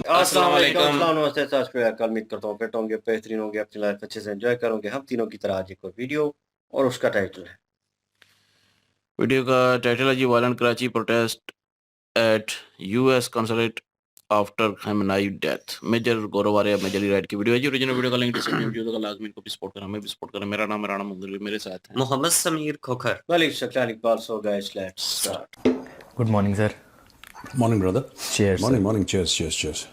अस्सलाम वालेकुम। अस्सलाम नमस्ते साज पे कल उम्मीद करता हूँ फिट होंगे बेहतरीन होंगे अपनी लाइफ अच्छे से एंजॉय करोगे हम तीनों की तरह आज एक और वीडियो और उसका टाइटल है वीडियो का टाइटल है जी violent Karachi protest at US consulate after खamenei death. Major Gaurav Arya major right की वीडियो है जी। ओरिजिनल वीडियो का लिंक डिस्क्रिप्शन में वीडियो का लाजमी इनको भी सपोर्ट करें, हमें भी सपोर्ट करें। मेरा नाम राणा मुंदरी, मेरे साथ हैं Mohammad Sameer Khokhar. Malik Shaklan Iqbal so guys let's start good morning sir. Morning brother. Cheers, morning sir. Morning. Cheers cheers cheers.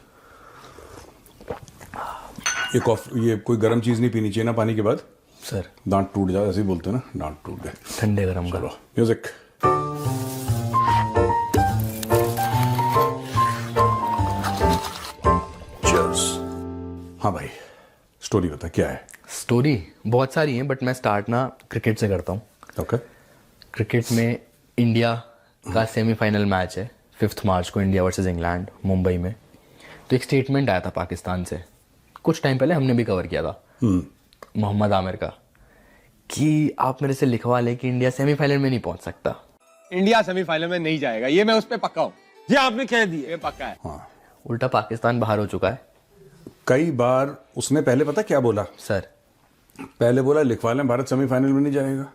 ये कोई गर्म चीज़ नहीं पीनी चाहिए ना पानी के बाद, सर दांत टूट जाए, ऐसे ही बोलते हैं ना, दांत टूट गए। ठंडे गरम चलो का म्यूजिक। चीयर्स। हाँ भाई, स्टोरी बता क्या है। स्टोरी बहुत सारी हैं बट मैं स्टार्ट ना क्रिकेट से करता हूँ। ओके। क्रिकेट में इंडिया का सेमीफाइनल मैच है 5 मार्च को, इंडिया वर्सेस इंग्लैंड मुंबई में। तो एक स्टेटमेंट आया था पाकिस्तान से, कुछ टाइम पहले हमने भी कवर किया था, मोहम्मद आमिर का, कि आप मेरे से लिखवा लें कि इंडिया सेमीफाइनल में नहीं पहुंच सकता। इंडिया सेमीफाइनल में नहीं जाएगा, ये मैं उस पर पक्का हूँ। ये आपने कह दिया, ये पक्का है। हाँ, उल्टा पाकिस्तान बाहर हो चुका है कई बार उसने पहले पता क्या बोला, सर। पहले बोला लिखवा लें भारत सेमीफाइनल में नहीं जाएगा,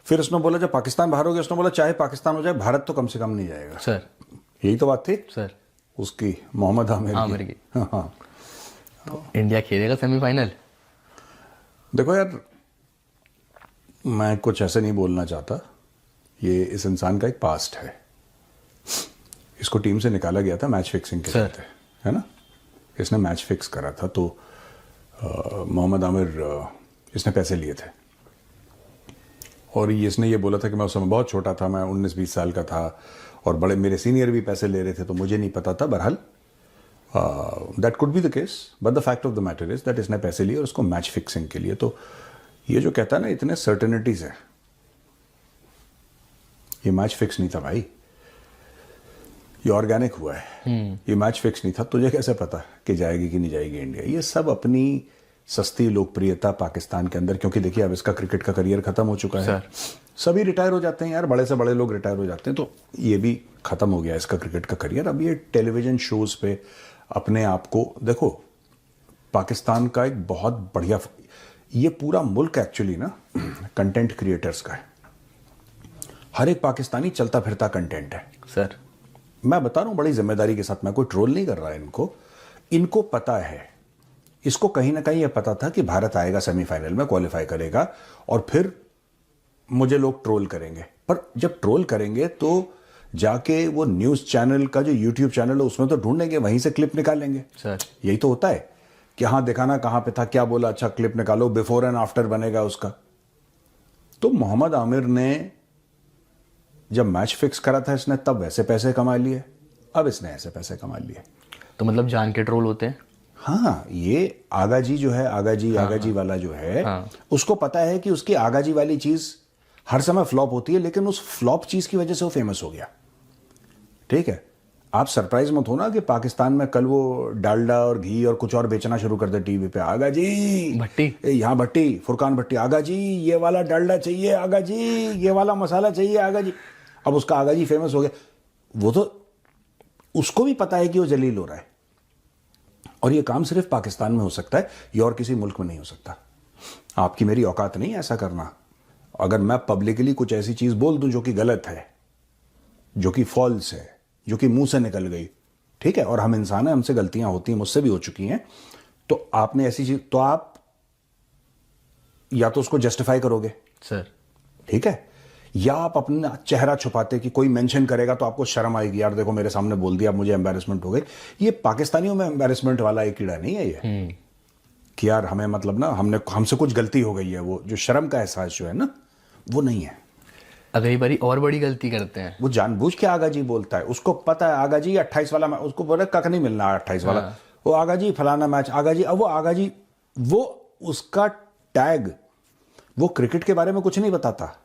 फिर उसने बोला जब पाकिस्तान बाहर हो गया उसने बोला चाहे पाकिस्तान हो जाए भारत तो कम से कम नहीं जाएगा। सर यही तो बात थी सर उसकी, मोहम्मद आमिर की। हाँ हाँ। तो इंडिया खेलेगा सेमीफाइनल। देखो यार, मैं कुछ ऐसे नहीं बोलना चाहता, ये इस इंसान का एक पास्ट है। इसको टीम से निकाला गया था मैच फिक्सिंग के सर। लिए, है ना। इसने मैच फिक्स करा था तो मोहम्मद आमिर, इसने पैसे लिए थे और इसने ये बोला था कि मैं उस समय बहुत छोटा था, मैं 19-20 साल का था और बड़े मेरे सीनियर भी पैसे ले रहे थे तो मुझे नहीं पता था। बहरहाल that could be the case, but the fact of the matter is that इसने पैसे लिए और उसको मैच फिक्सिंग के लिए। तो ये जो कहता है ना इतने सर्टेनिटीज है, ये मैच फिक्स नहीं था भाई, ये ऑर्गेनिक हुआ है। ये मैच फिक्स नहीं था। तुझे कैसे पता कि जाएगी कि नहीं जाएगी इंडिया। ये सब अपनी सस्ती लोकप्रियता पाकिस्तान के अंदर, क्योंकि देखिए अब इसका क्रिकेट का करियर खत्म हो चुका है सर। सभी रिटायर हो जाते हैं यार, बड़े से बड़े लोग रिटायर हो जाते हैं, तो ये भी खत्म हो गया इसका क्रिकेट का करियर। अब ये टेलीविजन शोज पे अपने आप को देखो, पाकिस्तान का एक बहुत बढ़िया, ये पूरा मुल्क एक्चुअली ना कंटेंट क्रिएटर्स का है। हर एक पाकिस्तानी चलता फिरता कंटेंट है सर मैं बता रहा हूं बड़ी जिम्मेदारी के साथ, मैं कोई ट्रोल नहीं कर रहा इनको। इनको पता है, इसको कहीं ना कहीं यह पता था कि भारत आएगा सेमीफाइनल में, क्वालिफाई करेगा और फिर मुझे लोग ट्रोल करेंगे। पर जब ट्रोल करेंगे तो जाके वो न्यूज चैनल का जो यूट्यूब चैनल है उसमें तो ढूंढेंगे, वहीं से क्लिप निकालेंगे। सर यही तो होता है कि हाँ दिखाना कहां पे था, क्या बोला, अच्छा क्लिप निकालो, बिफोर एंड आफ्टर बनेगा उसका। तो मोहम्मद आमिर ने जब मैच फिक्स करा था इसने तब वैसे पैसे कमा लिए, अब इसने ऐसे पैसे कमा लिए। तो मतलब जान के ट्रोल होते हैं। हाँ, ये आगाजी जो है, आगाजी वाला जो है, उसको पता है कि उसकी आगाजी वाली चीज हर समय फ्लॉप होती है, लेकिन उस फ्लॉप चीज की वजह से वो फेमस हो गया। ठीक है, आप सरप्राइज मत होना कि पाकिस्तान में कल वो डालडा और घी और कुछ और बेचना शुरू कर दे टीवी पे। आगा जी भट्टी, यहाँ भट्टी, फुरकान भट्टी, आगा जी ये वाला डालडा चाहिए, आगा जी ये वाला मसाला चाहिए, आगा जी। अब उसका आगा जी फेमस हो गया, वो तो उसको भी पता है कि वो जलील हो रहा है और ये काम सिर्फ पाकिस्तान में हो सकता है, ये और किसी मुल्क में नहीं हो सकता। आपकी मेरी औकात नहीं ऐसा करना। अगर मैं पब्लिकली कुछ ऐसी चीज बोल दूं जो कि गलत है, जो कि फॉल्स है, जो कि मुंह से निकल गई, ठीक है, और हम इंसान हैं, हमसे गलतियां होती हैं, मुझसे भी हो चुकी हैं, तो आपने ऐसी चीज, तो आप या तो उसको जस्टिफाई करोगे सर, ठीक है, या आप अपना चेहरा छुपाते कि कोई मेंशन करेगा तो आपको शर्म आएगी, यार देखो मेरे सामने बोल दिया, मुझे एम्बैरेसमेंट हो गई। ये पाकिस्तानियों में एम्बैरेसमेंट वाला एक कीड़ा नहीं है ये, कि यार हमें मतलब ना हमसे कुछ गलती हो गई है, वो जो शर्म का एहसास जो है ना वो नहीं है। अगली बारी और बड़ी गलती करते हैं। वो जानबूझ के आगा जी बोलता है, उसको पता है आगा जी 28 वाला, उसको बोले कख नहीं मिलना 28 वाला, वो आगा जी फलाना मैच, आगा जी। अब वो आगा जी, वो उसका टैग, वो क्रिकेट के बारे में कुछ नहीं बताता,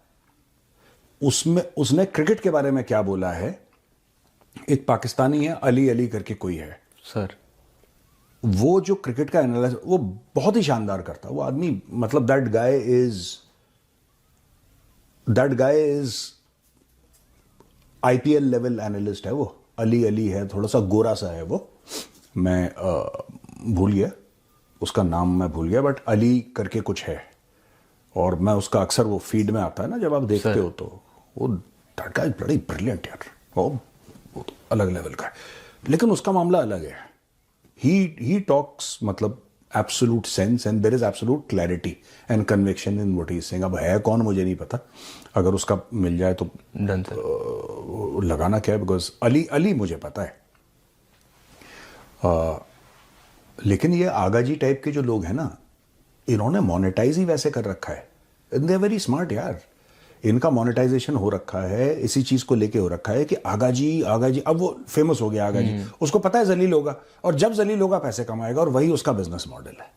उसमें उसने क्रिकेट के बारे में क्या बोला है। एक पाकिस्तानी है अली अली करके कोई है सर, वो जो क्रिकेट का एनालिसिस वो बहुत ही शानदार करता है वो आदमी, मतलब that guy is IPL level analyst है वो। अली अली है, थोड़ा सा गोरा सा है वो, मैं भूल गया उसका नाम, मैं भूल गया, बट अली करके कुछ है, और मैं उसका अक्सर वो फीड में आता है ना जब आप देखते हो, तो वो that guy is bloody brilliant यार, वो तो अलग लेवल का है। लेकिन उसका मामला अलग है, ही टॉक्स मतलब absolute sense and there is absolute clarity and conviction in what he is saying. अब है कौन मुझे नहीं पता, अगर उसका मिल जाए तो डन सर। लगाना क्या है, बिकॉज अली मुझे पता है। लेकिन ये आगाजी टाइप के जो लोग हैं ना, इन्होंने मोनेटाइज ही वैसे कर रखा है, दे आर वेरी स्मार्ट यार। इनका मोनेटाइजेशन हो रखा है, इसी चीज को लेके हो रखा है कि आगाजी आगाजी, अब वो फेमस हो गया आगाजी, उसको पता है जलील होगा, और जब जलील होगा पैसे कमाएगा, और वही उसका बिजनेस मॉडल है।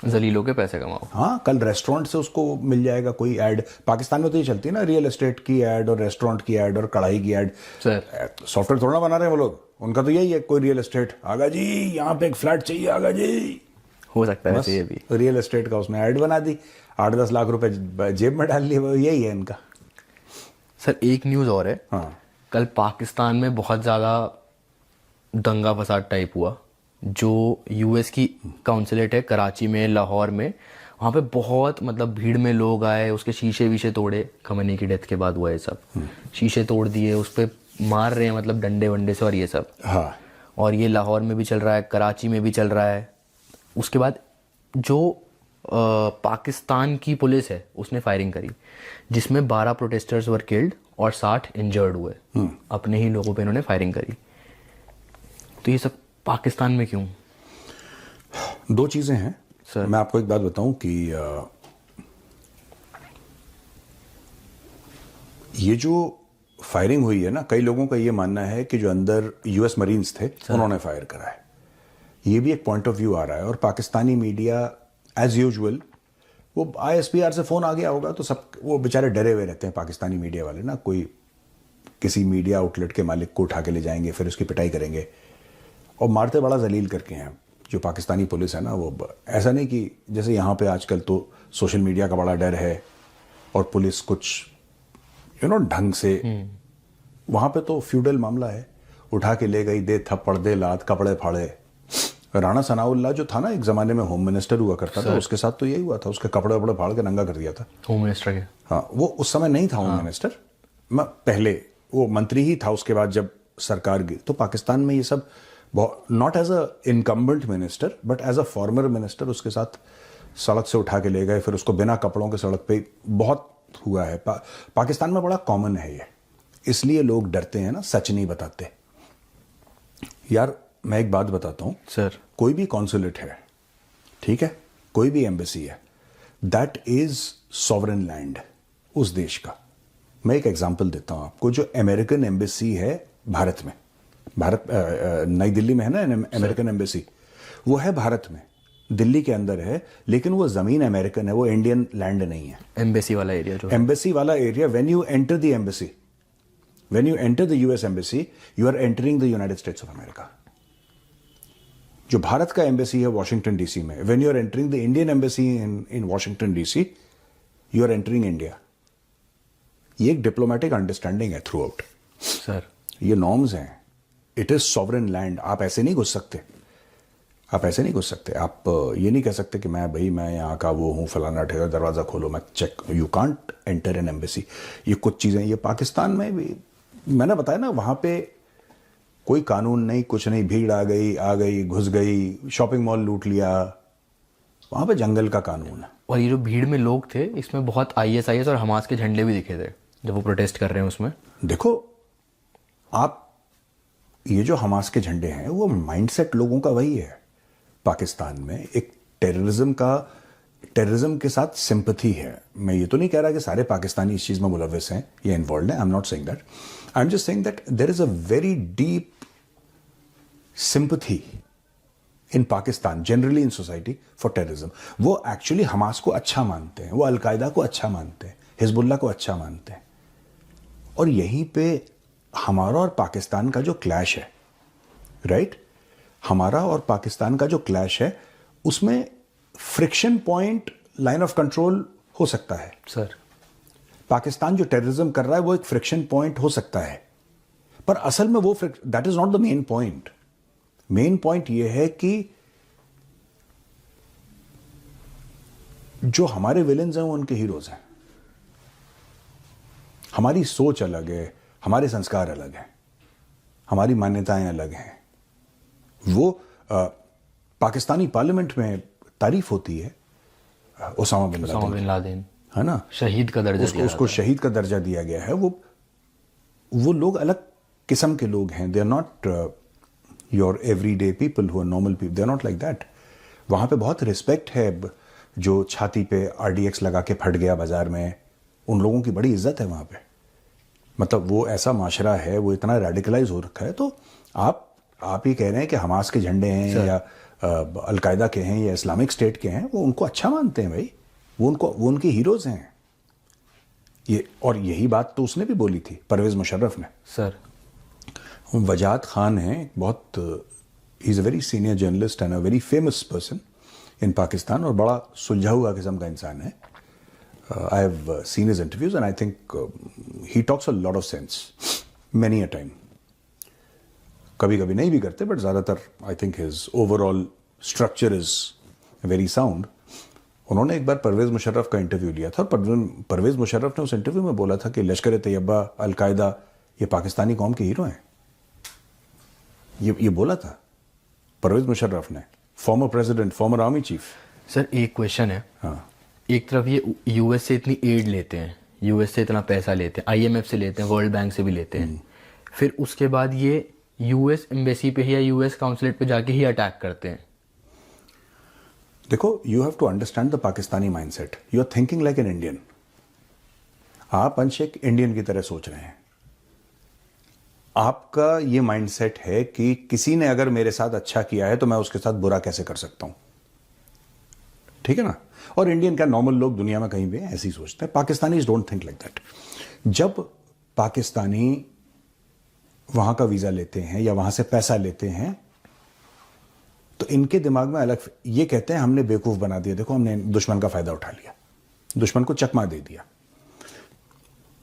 जलीलों के पैसे कमाओ। हाँ, कल रेस्टोरेंट से उसको मिल जाएगा कोई ऐड। पाकिस्तान में तो ये चलती है ना, रियल एस्टेट की ऐड और रेस्टोरेंट की ऐड और कढ़ाई की ऐड। सर सॉफ्टवेयर थोड़ा बना रहे हैं वो लोग, उनका तो यही है, कोई रियल एस्टेट, आगा जी यहाँ पे एक फ्लैट चाहिए, आगा जी। हो सकता है बस वैसे ये भी। रियल एस्टेट का उसने ऐड बना दी, 8-10 लाख रुपए जेब में डाल लिए, वो यही है इनका। सर एक न्यूज़ और है। हाँ, कल पाकिस्तान में बहुत ज़्यादा दंगा फसाद टाइप हुआ। जो यूएस की काउंसलेट है कराची में, लाहौर में, वहाँ पे बहुत मतलब भीड़ में लोग आए, उसके शीशे वीशे तोड़े। खमनी की डेथ के बाद हुआ ये सब, शीशे तोड़ दिए, उस पर मार रहे हैं मतलब डंडे वंडे से और ये सब। हाँ, और ये लाहौर में भी चल रहा है, कराची में भी चल रहा है। उसके बाद जो पाकिस्तान की पुलिस है उसने फायरिंग करी, जिसमें 12 प्रोटेस्टर्स वर किल्ड और 60 इंजर्ड हुए। अपने ही लोगों पे इन्होंने फायरिंग करी। तो ये सब पाकिस्तान में क्यों? दो चीजें हैं सर। मैं आपको एक बात बताऊं कि ये जो फायरिंग हुई है ना, कई लोगों का ये मानना है कि जो अंदर यूएस मरीन्स थे उन्होंने फायर करा है। ये भी एक पॉइंट ऑफ व्यू आ रहा है, और पाकिस्तानी मीडिया एज यूजुअल, वो आईएसपीआर से फोन आ गया होगा तो सब वो बेचारे डरे हुए रहते हैं पाकिस्तानी मीडिया वाले ना। कोई किसी मीडिया आउटलेट के मालिक को उठा के ले जाएंगे, फिर उसकी पिटाई करेंगे, और मारते बड़ा जलील करके हैं। जो पाकिस्तानी पुलिस है ना, वो ऐसा नहीं कि जैसे यहाँ पे आजकल तो सोशल मीडिया का बड़ा डर है और पुलिस कुछ ढंग से, वहाँ पे तो फ्यूडल मामला है, उठा के ले गई, दे थप्पड़ दे लात, कपड़े फाड़े। राणा सनाउल्लाह जो था ना, एक जमाने में होम मिनिस्टर हुआ करता था, उसके साथ तो यही हुआ था, उसके कपड़े वपड़े फाड़ के नंगा कर दिया था। होम मिनिस्टर के? हाँ, वो उस समय नहीं था होम मिनिस्टर, पहले वो मंत्री ही था। उसके बाद जब सरकार गिरी तो पाकिस्तान में ये सब, not as a incumbent minister but as a former minister, उसके साथ सड़क से उठा के ले गए, फिर उसको बिना कपड़ों के सड़क पे, बहुत हुआ है। पाकिस्तान में बड़ा कॉमन है ये, इसलिए लोग डरते हैं ना, सच नहीं बताते। यार मैं एक बात बताता हूं सर, कोई भी कॉन्सुलेट है, ठीक है, कोई भी एम्बेसी है, दैट इज सॉवरेन लैंड उस देश का। मैं एक एग्जांपल देता हूं आपको। जो अमेरिकन एम्बेसी है भारत में, नई दिल्ली में है ना अमेरिकन एम्बेसी, वो है भारत में, दिल्ली के अंदर है, लेकिन वो जमीन अमेरिकन है, वो इंडियन लैंड नहीं है। एम्बेसी वाला एरिया जो एम्बेसी वाला area, when you enter the embassy, when you enter the US embassy, you are entering the United States of America. जो भारत का एम्बेसी है वॉशिंगटन डीसी में, when you are entering the Indian embassy in Washington DC, you are entering India. ये एक diplomatic understanding है throughout. Sir, ये norms हैं, it is sovereign land. आप ऐसे नहीं घुस सकते, आप ऐसे नहीं घुस सकते। आप ये नहीं कह सकते कि मैं यहाँ का वो हूँ, फलाना ठेका, दरवाज़ा खोलो मैं check, you can't enter an embassy. ये कुछ चीज़ें, ये पाकिस्तान में भी मैंने बताया ना, वहाँ पे कोई कानून नहीं, कुछ नहीं, भीड़ आ गई घुस गई, शॉपिंग मॉल लूट लिया, वहाँ पे जंगल का कानून है। और ये जो भीड़ में लोग थे, इसमें बहुत आईएसआईएस और हमास के झंडे भी दिखे थे जब वो प्रोटेस्ट कर रहे हैं उसमें। देखो आप, ये जो हमास के झंडे हैं, वो माइंडसेट लोगों का वही है। पाकिस्तान में एक टेररिज्म के साथ सिंपैथी है। मैं ये तो नहीं कह रहा कि सारे पाकिस्तानी इस चीज में मुलव्वस हैं या इन्वॉल्व हैं, I am not saying that, I am just saying that there is a very deep sympathy in Pakistan, generally in society, for terrorism. वो एक्चुअली हमास को अच्छा मानते हैं, वो अलकायदा को अच्छा मानते हैं, हिजबुल्लाह को अच्छा मानते हैं। और यहीं पे हमारा और पाकिस्तान का जो क्लैश है, राइट, हमारा और पाकिस्तान का जो क्लैश है, उसमें friction point, line of control हो सकता है। सर, पाकिस्तान जो टेररिज्म कर रहा है वो एक फ्रिक्शन पॉइंट हो सकता है, पर असल में वो that is not the main point. Main point ये है कि जो हमारे विलेंस हैं वो उनके हीरोज हैं। हमारी सोच अलग है, हमारे संस्कार अलग हैं, हमारी मान्यताएं अलग हैं। वो पाकिस्तानी पार्लियामेंट में तारीफ होती है Osama bin Osama Laden bin Laden, है ना, शहीद का दर्जा दिया उसको जाता है। शहीद का दर्जा दिया गया है। वो लोग अलग किस्म के लोग हैं। They are not your everyday people who are normal people, they are not like that. वहाँ पे बहुत रिस्पेक्ट है। जो छाती पे RDX लगा के फट गया बाजार में, उन लोगों की बड़ी इज्जत है वहाँ पे। मतलब वो ऐसा माशरा है, वो इतना रेडिकलाइज हो रखा है। तो आप ये कह रहे हैं कि हमास के झंडे हैं या अलकायदा के हैं या इस्लामिक स्टेट के हैं, वो उनको अच्छा मानते हैं भाई, वो उनके हीरोज हैं ये। और यही बात तो उसने भी बोली थी, परवेज मुशर्रफ ने। सर वजाहत खान है, बहुत he is a very senior journalist and a very famous person in Pakistan, और बड़ा सुलझा हुआ किस्म का इंसान है। I have seen his interviews and I think he talks a lot of sense many a time. कभी कभी नहीं भी करते, बट ज़्यादातर I think his overall structure is very sound. उन्होंने एक बार परवेज़ मुशर्रफ का इंटरव्यू लिया था, और परवेज़ मुशर्रफ ने उस इंटरव्यू में बोला था कि लश्कर तैयबा, अलकायदा, ये पाकिस्तानी कौम के हीरो हैं। ये बोला था परवेज़ मुशर्रफ ने, former president, farmer army chief. Sir एक क्वेश्चन है, हाँ, एक तरफ ये US से इतनी एड लेते हैं, US से इतना पैसा लेते हैं, IMF से लेते हैं, वर्ल्ड बैंक से भी लेते हैं, फिर उसके बाद ये US एम्बेसी पे या US काउंसलेट पे जाके ही अटैक करते हैं। देखो, you have to understand the Pakistani mindset. You are thinking like an Indian. आप अंश एक इंडियन की तरह सोच रहे हैं। आपका ये माइंडसेट है कि किसी ने अगर मेरे साथ अच्छा किया है तो मैं उसके साथ बुरा कैसे कर सकता हूं, ठीक है ना। और इंडियन क्या, नॉर्मल लोग दुनिया में कहीं भी ऐसे ही सोचते हैं। Pakistani don't think like that. जब पाकिस्तानी वहां का वीजा लेते हैं या वहां से पैसा लेते हैं, तो इनके दिमाग में अलग, ये कहते हैं हमने बेवकूफ बना दिया, देखो हमने दुश्मन का फायदा उठा लिया, दुश्मन को चकमा दे दिया,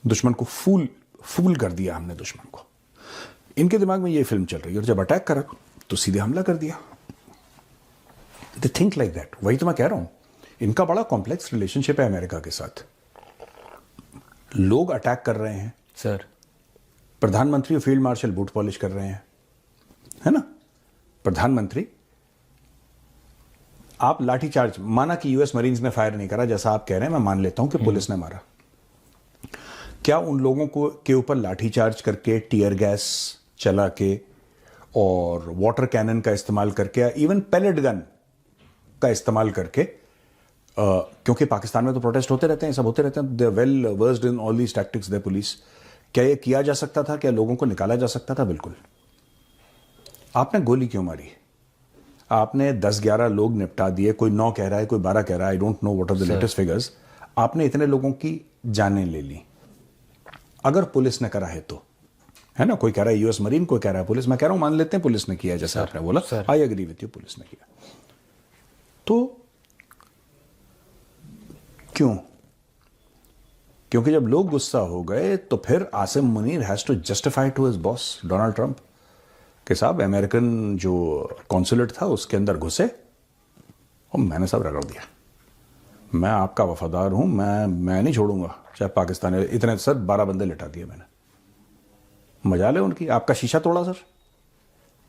दुश्मन को फूल कर दिया हमने दुश्मन को। इनके दिमाग में ये फिल्म चल रही है, और जब अटैक करा तो सीधे हमला कर दिया। They think like that. वही तो मैं कह रहा हूं, इनका बड़ा कॉम्प्लेक्स रिलेशनशिप है अमेरिका के साथ। लोग अटैक कर रहे हैं, सर प्रधानमंत्री और फील्ड मार्शल बूट पॉलिश कर रहे हैं, है ना। प्रधानमंत्री, आप लाठीचार्ज, माना कि US मरीन्स ने फायर नहीं करा, जैसा आप कह रहे हैं, मैं मान लेता हूं कि पुलिस ने मारा। क्या उन लोगों को के ऊपर लाठीचार्ज करके, टीयर गैस चला के और वाटर कैनन का इस्तेमाल करके, इवन पैलेट गन का इस्तेमाल करके, क्योंकि पाकिस्तान में तो प्रोटेस्ट होते रहते हैं, सब होते रहते हैं, they well versed in all these tactics, they police. क्या ये किया जा सकता था? क्या लोगों को निकाला जा सकता था? बिल्कुल। आपने गोली क्यों मारी? आपने 10-11 लोग निपटा दिए, कोई 9 कह रहा है, कोई 12 कह रहा है, I don't know what are the latest figures. आपने इतने लोगों की जानें ले ली। अगर पुलिस ने करा है तो, है ना, कोई कह रहा है US मरीन, कोई कह रहा है पुलिस। मैं कह रहा हूं मान लेते हैं पुलिस ने किया, जैसे आपने बोला, I agree with you, police ने किया। तो क्यों? क्योंकि जब लोग गुस्सा हो गए तो फिर Asim Munir has to justify to his boss Donald Trump कि साहब अमेरिकन जो कॉन्सुलेट था उसके अंदर घुसे और मैंने सब रगड़ दिया। मैं आपका वफादार हूं, मैं नहीं छोड़ूंगा, चाहे पाकिस्तान इतने। सर 12 बंदे लिटा दिए मैंने। मजाल है उनकी। आपका शीशा तोड़ा सर,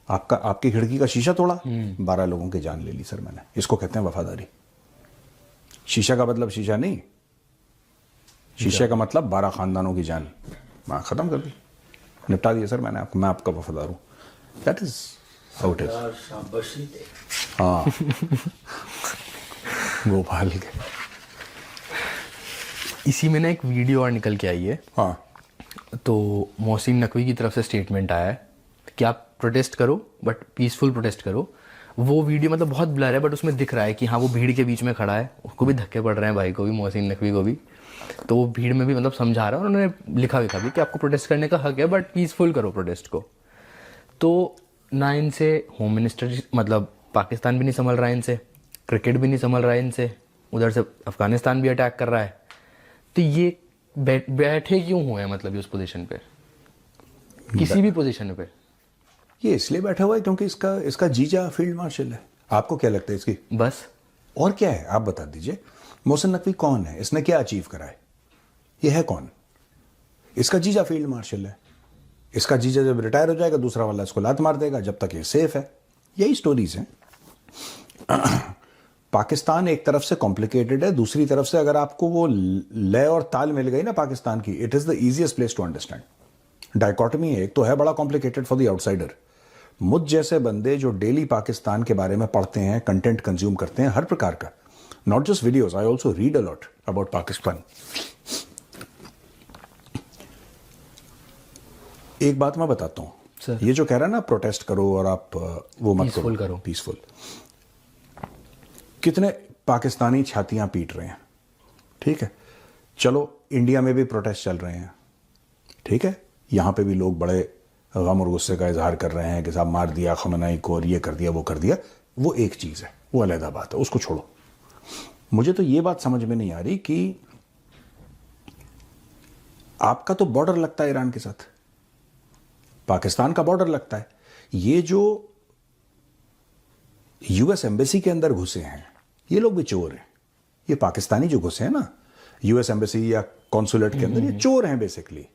आपकी खिड़की का शीशा तोड़ा, 12 लोगों की जान ले ली सर मैंने। इसको कहते हैं वफादारी। शीशा का मतलब शीशा नहीं, शीशे का मतलब 12 खानदानों की जान मैं खत्म कर दी, निपटा दिया सर मैंने आपको। मैं आपका वफादार हूं। That is how it is. हाँ भोपाल के। इसी में ना एक वीडियो और निकल के आई है। हाँ, तो मोहसिन नकवी की तरफ से स्टेटमेंट आया है कि आप प्रोटेस्ट करो, बट पीसफुल प्रोटेस्ट करो। वो वीडियो मतलब बहुत ब्लर है, बट उसमें दिख रहा है कि हाँ वो भीड़ के बीच में खड़ा है, उसको भी धक्के पड़ रहे हैं, भाई को भी, मोहसिन नकवी को भी। तो वो भीड़ में भी मतलब समझा रहा है, उन्होंने लिखा भी कि आपको प्रोटेस्ट करने का हक है, बट पीसफुल करो प्रोटेस्ट को। तो ना इनसे होम मिनिस्टर, मतलब पाकिस्तान भी नहीं संभल रहा है इनसे, क्रिकेट भी नहीं संभल रहा है इनसे, उधर से अफगानिस्तान भी अटैक कर रहा है। तो ये बैठे क्यों हुए हैं, मतलब ये उस पोजीशन पे, किसी भी पोजीशन पे? ये इसलिए बैठा हुआ है क्योंकि इसका इसका जीजा फील्ड मार्शल है। आपको क्या लगता है इसकी? बस और क्या है आप बता दीजिए। मोहसिन नकवी कौन है? इसने क्या अचीव करा है? ये है कौन? इसका जीजा फील्ड मार्शल है। इसका जीजा जब रिटायर हो जाएगा दूसरा वाला इसको लात मार देगा, जब तक ये सेफ है। यही स्टोरीज हैं। पाकिस्तान एक तरफ से कॉम्प्लिकेटेड है, दूसरी तरफ से अगर आपको वो लय और ताल मिल गई ना पाकिस्तान की, it is the easiest place to understand. Dichotomy है, एक तो है बड़ा कॉम्प्लिकेटेड फॉर द आउटसाइडर। मुझ जैसे बंदे जो डेली पाकिस्तान के बारे में पढ़ते हैं, कंटेंट कंज्यूम करते हैं हर प्रकार का, not just videos, I also read a lot about Pakistan. एक बात मैं बताता हूं सर। ये जो कह रहा है ना प्रोटेस्ट करो और आप वो मत Peaceful करो। पीसफुल, कितने पाकिस्तानी छातियां पीट रहे हैं, ठीक है। चलो इंडिया में भी प्रोटेस्ट चल रहे हैं, ठीक है। यहां पे भी लोग बड़े गम और गुस्से का इजहार कर रहे हैं कि साहब मार दिया खमनाई को और ये कर दिया वो कर दिया। वो एक चीज है, वो अलग बात है, उसको छोड़ो। मुझे तो ये बात समझ में नहीं आ रही कि आपका तो बॉर्डर लगता है ईरान के साथ, पाकिस्तान का बॉर्डर लगता है। ये जो यूएस एम्बेसी के अंदर घुसे हैं ये लोग भी चोर हैं। ये पाकिस्तानी जो घुसे हैं ना यूएस एम्बेसी या कॉन्सुलेट के अंदर, ये चोर हैं बेसिकली।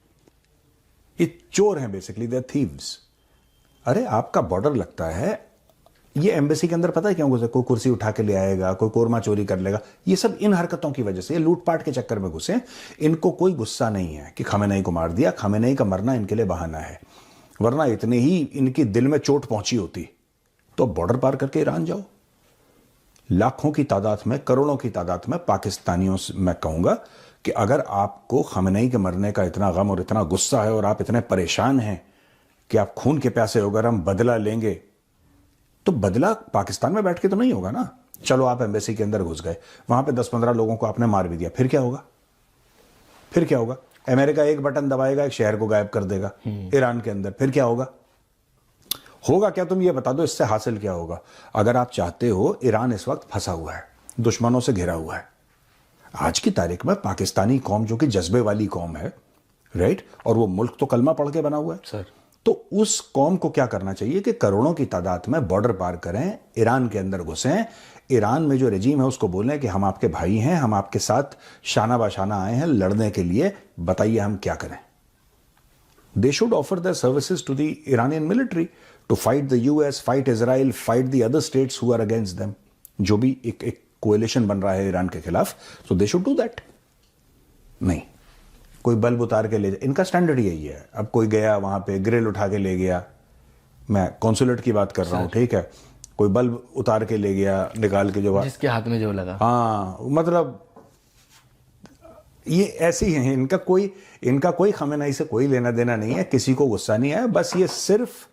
ये चोर हैं बेसिकली, दे आर थीव्स। अरे आपका बॉर्डर लगता है, ये एम्बेसी के अंदर पता है क्यों घुसे? कोई कुर्सी उठा के ले आएगा, कोई कोरमा चोरी कर लेगा। ये सब इन हरकतों की वजह से, ये लूटपाट के चक्कर में घुसे। इनको कोई गुस्सा नहीं है कि खमेनेई को मार दिया। खमेनेई का मरना इनके लिए बहाना है, वरना इतने ही इनकी दिल में चोट पहुंची होती तो बॉर्डर पार करके ईरान जाओ। लाखों की तादाद में, करोड़ों की तादाद में पाकिस्तानियों से मैं कहूंगा कि अगर आपको खमेनेई के मरने का इतना गम और इतना गुस्सा है और आप इतने परेशान हैं कि आप खून के प्यासे होकर हम बदला लेंगे, तो बदला पाकिस्तान में बैठ के तो नहीं होगा ना। चलो आप एम्बेसी के अंदर घुस गए, वहां पे 10-15 लोगों को आपने मार भी दिया, फिर क्या होगा? फिर क्या होगा? अमेरिका एक बटन दबाएगा, एक शहर को गायब कर देगा ईरान के अंदर, फिर क्या होगा? होगा क्या? तुम ये बता दो, इससे हासिल क्या होगा? अगर आप चाहते हो, ईरान इस वक्त फंसा हुआ है, दुश्मनों से घिरा हुआ है। आज की तारीख में पाकिस्तानी कौम जो कि जज्बे वाली कौम है, राइट, और वो मुल्क तो कलमा पढ़ के बना हुआ है सर। तो उस कौम को क्या करना चाहिए कि करोड़ों की तादाद में बॉर्डर पार करें, ईरान के अंदर घुसें, ईरान में जो रेजीम है उसको बोलें कि हम आपके भाई हैं, हम आपके साथ शाना बाशाना आए हैं लड़ने के लिए, बताइए हम क्या करें। They should offer their services to the Iranian military to fight the US, fight Israel, fight the other states who are against them. जो भी एक कोएलिशन बन रहा है ईरान के खिलाफ, सो दे शुड डू दैट। नहीं, कोई बल्ब उतार के ले जाए, इनका स्टैंडर्ड यही है। अब कोई गया वहां पे ग्रिल उठा के ले गया, मैं कॉन्सुलेट की बात कर रहा हूं, ठीक है, कोई बल्ब उतार के ले गया निकाल के, जो जिसके हाथ में जो लगा। हाँ, मतलब ये ऐसे ही हैं। इनका कोई खमेनाई से कोई लेना देना नहीं है, किसी को गुस्सा नहीं है। बस ये सिर्फ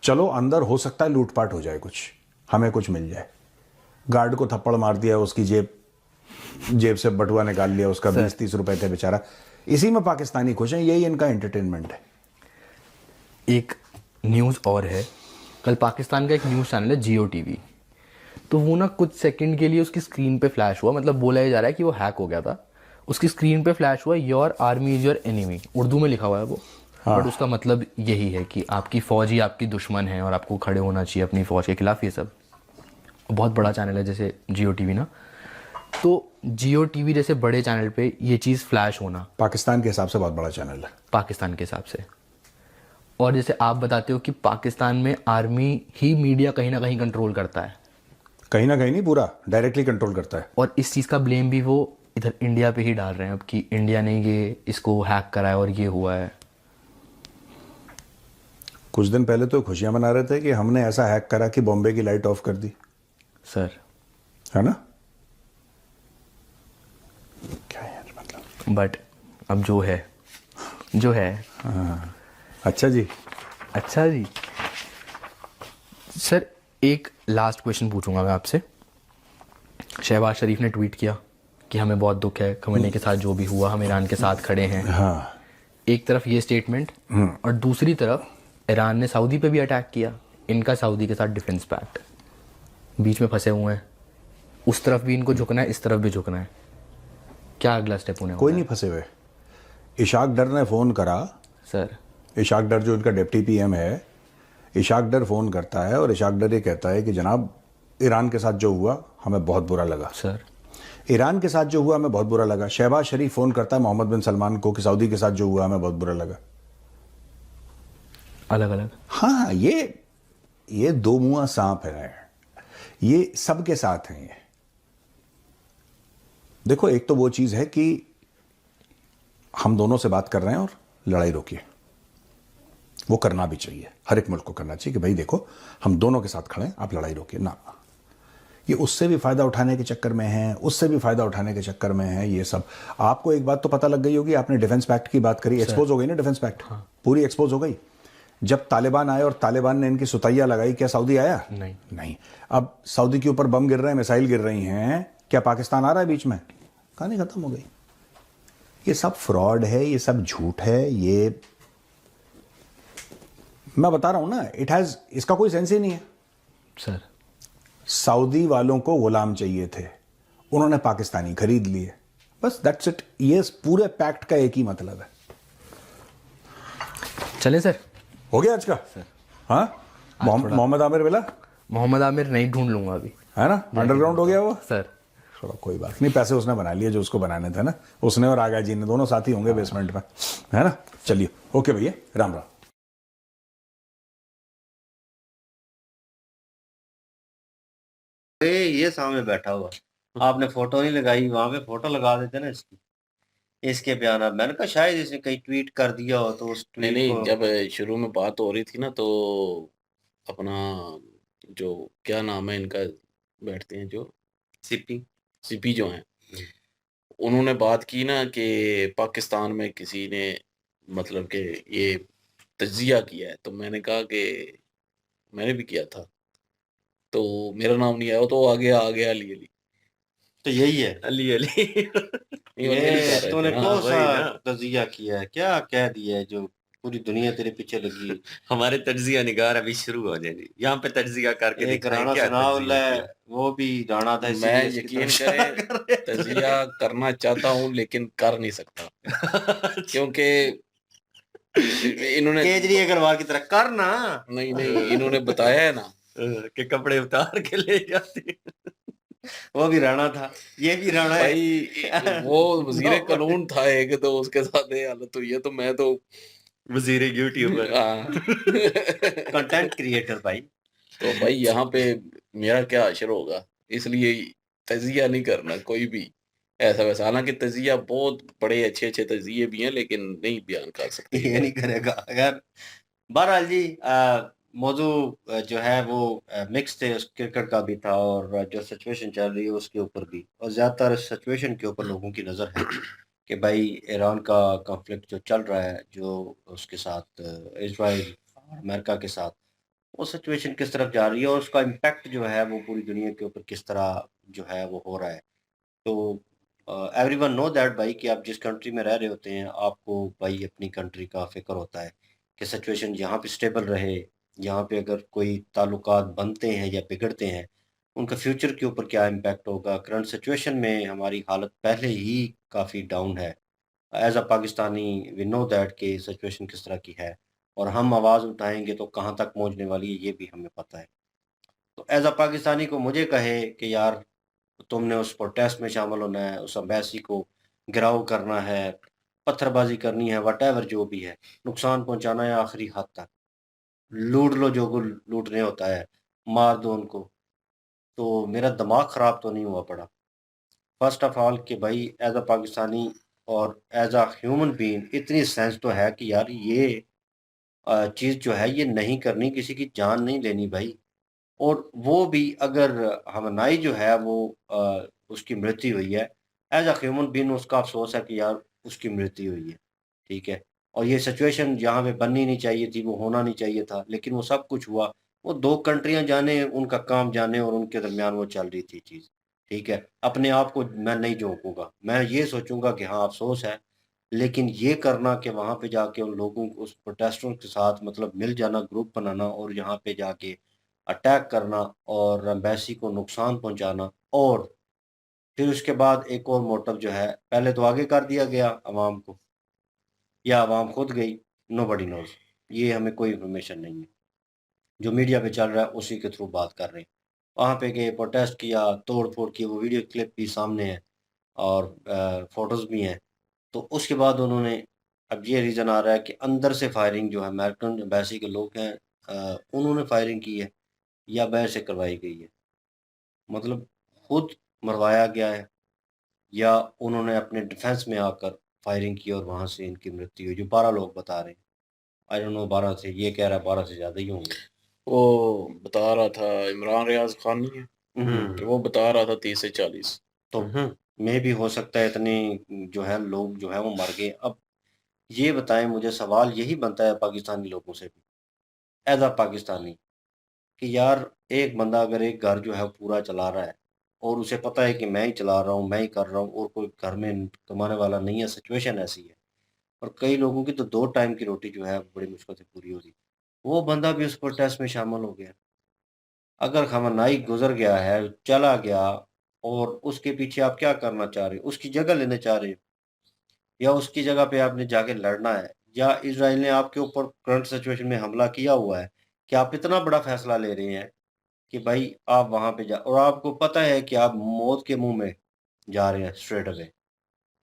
चलो अंदर हो सकता है लूटपाट हो जाए, कुछ हमें कुछ मिल जाए। गार्ड को थप्पड़ मार दिया, उसकी जेब से बटुआ निकाल लिया, उसका 20-30 रुपए थे बेचारा, इसी में पाकिस्तानी खुश हैं। यही इनका एंटरटेनमेंट है। एक न्यूज़ और है, कल पाकिस्तान का एक न्यूज़ चैनल है जियो टीवी, तो वो ना कुछ सेकंड के लिए उसकी स्क्रीन पे फ्लैश हुआ, मतलब बोला जा रहा है कि वो हैक हो गया था। उसकी स्क्रीन पे फ्लैश हुआ your army is your enemy, Urdu में लिखा हुआ है वो, बट उसका मतलब यही है कि आपकी फौज ही आपकी दुश्मन है और आपको खड़े होना चाहिए अपनी फौज के खिलाफ। ये सब बहुत बड़ा चैनल है जैसे जियो टीवी ना, तो जियो टीवी जैसे बड़े चैनल पे ये चीज़ फ्लैश होना पाकिस्तान के हिसाब से बहुत बड़ा चैनल है, पाकिस्तान के हिसाब से। और जैसे आप बताते हो कि पाकिस्तान में आर्मी ही मीडिया कहीं ना कहीं कंट्रोल करता है, कहीं ना कहीं नहीं, पूरा डायरेक्टली कंट्रोल करता है। और इस चीज़ का ब्लेम भी वो इधर इंडिया पे ही डाल रहे हैं अब कि इंडिया ने ये इसको हैक करा है और ये हुआ है। कुछ दिन पहले तो खुशियां मना रहे थे कि हमने ऐसा हैक करा कि बॉम्बे की लाइट ऑफ कर दी, सर है ना। क्या यार, मतलब बट अब जो है जो है। हाँ, अच्छा जी, अच्छा जी। सर एक लास्ट क्वेश्चन पूछूंगा मैं आपसे। शहबाज शरीफ ने ट्वीट किया कि हमें बहुत दुख है, खमेनी के साथ जो भी हुआ, हम ईरान के साथ खड़े हैं। हाँ, एक तरफ ये स्टेटमेंट और दूसरी तरफ ईरान ने सऊदी पे भी अटैक किया, इनका सऊदी के साथ डिफेंस पैक्ट, बीच में फंसे हुए हैं। उस तरफ भी इनको झुकना है, इस तरफ भी झुकना है। क्या अगला स्टेप होने कोई नहीं फंसे हुए। इशाक डर ने फोन करा, सर? इशाक डर जो इनका डिप्टी पीएम है, इशाक डर फ़ोन करता है और इशाक डर ये कहता है कि जनाब ईरान के साथ जो हुआ हमें बहुत बुरा लगा। सर ईरान के साथ जो हुआ हमें बहुत बुरा लगा। शहबाज शरीफ फ़ोन करता है मोहम्मद बिन सलमान को कि सऊदी के साथ जो हुआ हमें बहुत बुरा लगा। अलग अलग। हाँ, ये दो मुंहा सांप है, ये सबके साथ हैं। ये देखो, एक तो वो चीज़ है कि हम दोनों से बात कर रहे हैं और लड़ाई रोकिए, वो करना भी चाहिए, हर एक मुल्क को करना चाहिए कि भाई देखो हम दोनों के साथ खड़े हैं, आप लड़ाई रोकिए ना। ये उससे भी फायदा उठाने के चक्कर में है, उससे भी फायदा उठाने के चक्कर में है ये सब। आपको एक बात तो पता लग गई होगी, आपने डिफेंस पैक्ट की बात करी, एक्सपोज हो गई ना डिफेंस पैक्ट। हाँ। पूरी एक्सपोज हो गई। जब तालिबान आए और तालिबान ने इनकी सुतैया लगाई, क्या सऊदी आया? नहीं। अब सऊदी के ऊपर बम गिर रहे हैं, मिसाइल गिर रही हैं, क्या पाकिस्तान आ रहा है बीच में? कहानी खत्म हो गई। ये सब फ्रॉड है, ये सब झूठ है। ये मैं बता रहा हूं ना, इसका कोई सेंस ही नहीं है। सर सऊदी वालों को गुलाम चाहिए थे, उन्होंने पाकिस्तानी खरीद लिए, बस दैट्स इट। ये पूरे पैक्ट का एक ही मतलब है। चले सर, हो गया आज का? हाँ, मोहम्मद आमिर मिला? मोहम्मद आमिर नहीं, ढूंढ लूंगा अभी, है ना, अंडरग्राउंड हो गया वो सर। थोड़ा कोई बात नहीं, पैसे उसने बना लिए जो उसको बनाने थे ना, उसने और आगा जी ने, दोनों साथी होंगे बेसमेंट में, है ना। चलिए, ओके भैया, राम राम। ये सामने बैठा हुआ, आपने फोटो नहीं लगाई, वहां पे फोटो लगा देते ना इसकी, इसके बयान। मैंने कहा शायद इसने कहीं ट्वीट कर दिया हो तो उस ट्वीट नहीं, को। जब शुरू में बात हो रही थी ना, तो अपना जो क्या नाम है इनका, बैठते हैं जो सीपी जो हैं, उन्होंने बात की ना कि पाकिस्तान में किसी ने मतलब कि ये तज्जिया किया है, तो मैंने कहा कि मैंने भी किया था, तो मेरा नाम नहीं आया, तो आ गया अली अली। तो यही है, अली अली ये तूने कौन सा तजिया किया है, क्या कह दिया है जो पूरी दुनिया तेरे पीछे लगी? हमारे तज्जिया निगार अभी शुरू हो जाएंगे, यहाँ पे तज्जिया करके एक दिखाएं राणा क्या सनाउल्लाह तज्जिया किया। वो भी राणा था, मैं इसीलिए इसकी यकीन तरफ इशारा करें, कर रहे थे। तजिया करना चाहता हूं लेकिन कर नहीं सकता, क्योंकि इन्होंने केजरीवाल की तरह करना। नहीं इन्होंने बताया है ना कि कपड़े उतार के ले जाते। वो भी राणा था, ये भी राणा है भाई। वो वजीर कानून था एक, तो उसके साथ ये हालत हुई है, तो मैं तो वजीर यूट्यूबर, कंटेंट क्रिएटर भाई। तो भाई यहाँ पे मेरा क्या असर होगा, इसलिए तजिया नहीं करना कोई भी ऐसा वैसा। हालांकि तजिया बहुत बड़े अच्छे अच्छे तजिए भी हैं, लेकिन नहीं बयान कर सकते। ये नहीं करेगा अगर। बहरहाल जी, मौजू जो है वो मिक्स थे, उस क्रिकेट का भी था और जो सिचुएशन चल रही है उसके ऊपर भी, और ज़्यादातर सिचुएशन के ऊपर लोगों की नज़र है कि भाई ईरान का कॉन्फ्लिक्ट जो चल रहा है, जो उसके साथ इजराइल और अमेरिका के साथ, वो सिचुएशन किस तरफ जा रही है और उसका इम्पैक्ट जो है वो पूरी दुनिया के ऊपर किस तरह जो है वो हो रहा है। तो एवरीवन नो दैट भाई कि आप जिस कंट्री में रह रहे होते हैं, आपको भाई अपनी कंट्री का फ़िक्र होता है कि सिचुएशन यहाँ पे स्टेबल रहे। यहाँ पे अगर कोई ताल्लुकात बनते हैं या बिगड़ते हैं, उनका फ्यूचर के ऊपर क्या इम्पैक्ट होगा। करंट सिचुएशन में हमारी हालत पहले ही काफ़ी डाउन है। As a Pakistani we know that कि सिचुएशन किस तरह की है, और हम आवाज़ उठाएँगे तो कहाँ तक पहुँचने वाली है, ये भी हमें पता है। तो एज़ अ पाकिस्तानी को मुझे कहे कि यार तुमने उस प्रोटेस्ट में शामिल होना है, उस एम्बेसी को घेराव करना है, पत्थरबाजी करनी है, व्हाटएवर जो भी है, नुकसान पहुँचाना है आखिरी हद तक, लूट लो जो को लूटने होता है, मार दो उनको, तो मेरा दिमाग ख़राब तो नहीं हुआ पड़ा। फर्स्ट ऑफ ऑल कि भाई एज़ अ पाकिस्तानी और एज़ अ ह्यूमन बीइंग इतनी सेंस तो है कि यार ये चीज़ जो है ये नहीं करनी, किसी की जान नहीं लेनी भाई। और वो भी अगर हमनाई जो है वो उसकी मृत्यु हुई है, एज़ अ ह्यूमन बीइंग उसका अफ़सोस है कि यार उसकी मृत्यु हुई है, ठीक है? और ये सिचुएशन जहाँ पे बननी नहीं चाहिए थी, वो होना नहीं चाहिए था, लेकिन वो सब कुछ हुआ। वो 2 कंट्रियाँ जाने, उनका काम जाने, और उनके दरमियान वो चल रही थी चीज़, ठीक है? अपने आप को मैं नहीं झोंकूँगा, मैं ये सोचूँगा कि हाँ, अफ़सोस है, लेकिन ये करना कि वहाँ पे जाके उन लोगों को, उस प्रोटेस्टरों के साथ मतलब मिल जाना, ग्रुप बनाना और यहाँ पे जाके अटैक करना और एम्बेसी को नुकसान पहुँचाना, और फिर उसके बाद एक और मोटिव जो है, पहले तो आगे कर दिया गया अवाम को, या अवाम खुद गई, नोबडी नोज़। ये हमें कोई इन्फॉर्मेशन नहीं है। जो मीडिया पे चल रहा है उसी के थ्रू बात कर रहे हैं। वहाँ पे गए, प्रोटेस्ट किया, तोड़ फोड़ की, वो वीडियो क्लिप भी सामने है और फोटोज़ भी हैं। तो उसके बाद उन्होंने, अब ये रीज़न आ रहा है कि अंदर से फायरिंग जो है अमेरिकन एम्बेसी के लोग हैं, उन्होंने फायरिंग की है या बाहर से करवाई गई है। मतलब खुद मरवाया गया है या उन्होंने अपने डिफेंस में आकर फायरिंग की और वहाँ से इनकी मृत्यु हुई, जो 12 लोग बता रहे हैं। आई डोंट नो 12 से, ये कह रहा है 12 से ज़्यादा ही होंगे। वो बता रहा था इमरान रियाज खान नहीं है, वो बता रहा था 30 से 40। तो मे भी हो सकता है इतने जो है लोग जो है वो मर गए। अब ये बताएं, मुझे सवाल यही बनता है पाकिस्तानी लोगों से भी, एज अ पाकिस्तानी, कि यार एक बंदा अगर एक घर जो है पूरा चला रहा है और उसे पता है कि मैं ही चला रहा हूँ, मैं ही कर रहा हूँ और कोई घर में कमाने वाला नहीं है, सिचुएशन ऐसी है, और कई लोगों की तो 2 टाइम की रोटी जो है बड़ी मुश्किल से पूरी हो रही, वो बंदा भी उस प्रोटेस्ट में शामिल हो गया। अगर खमरनाई गुजर गया है, चला गया, और उसके पीछे आप क्या करना चाह रहे हो? उसकी जगह लेना चाह रहे हो या उसकी जगह पे आपने जाके लड़ना है? या इज़राइल ने आपके ऊपर करंट सिचुएशन में हमला किया हुआ है कि आप इतना बड़ा फैसला ले रहे हैं कि भाई आप वहाँ पे जा, और आपको पता है कि आप मौत के मुँह में जा रहे हैं स्ट्रेट अवे।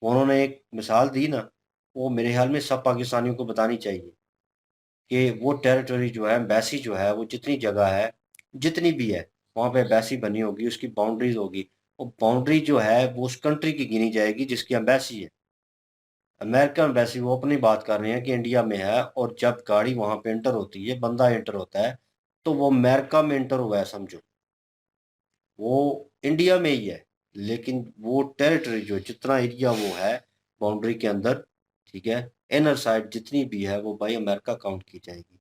उन्होंने एक मिसाल दी ना, वो मेरे ख़्याल में सब पाकिस्तानियों को बतानी चाहिए कि वो टेरिटरी जो है, एम्बेसी जो है, वो जितनी जगह है, जितनी भी है, वहाँ पे एम्बेसी बनी होगी, उसकी बाउंड्रीज़ होगी। वो बाउंड्री जो है वो उस कंट्री की गिनी जाएगी जिसकी एम्बेसी है। अमेरिकन एम्बेसी वो अपनी बात कर रहे हैं कि इंडिया में है, और जब गाड़ी वहाँ पे एंटर होती है, बंदा एंटर होता है, तो वो अमेरिका में एंटर हुआ है समझो। वो इंडिया में ही है, लेकिन वो टेरिटरी जो जितना एरिया वो है बाउंड्री के अंदर, ठीक है, इनर साइड जितनी भी है वो भाई अमेरिका काउंट की जाएगी।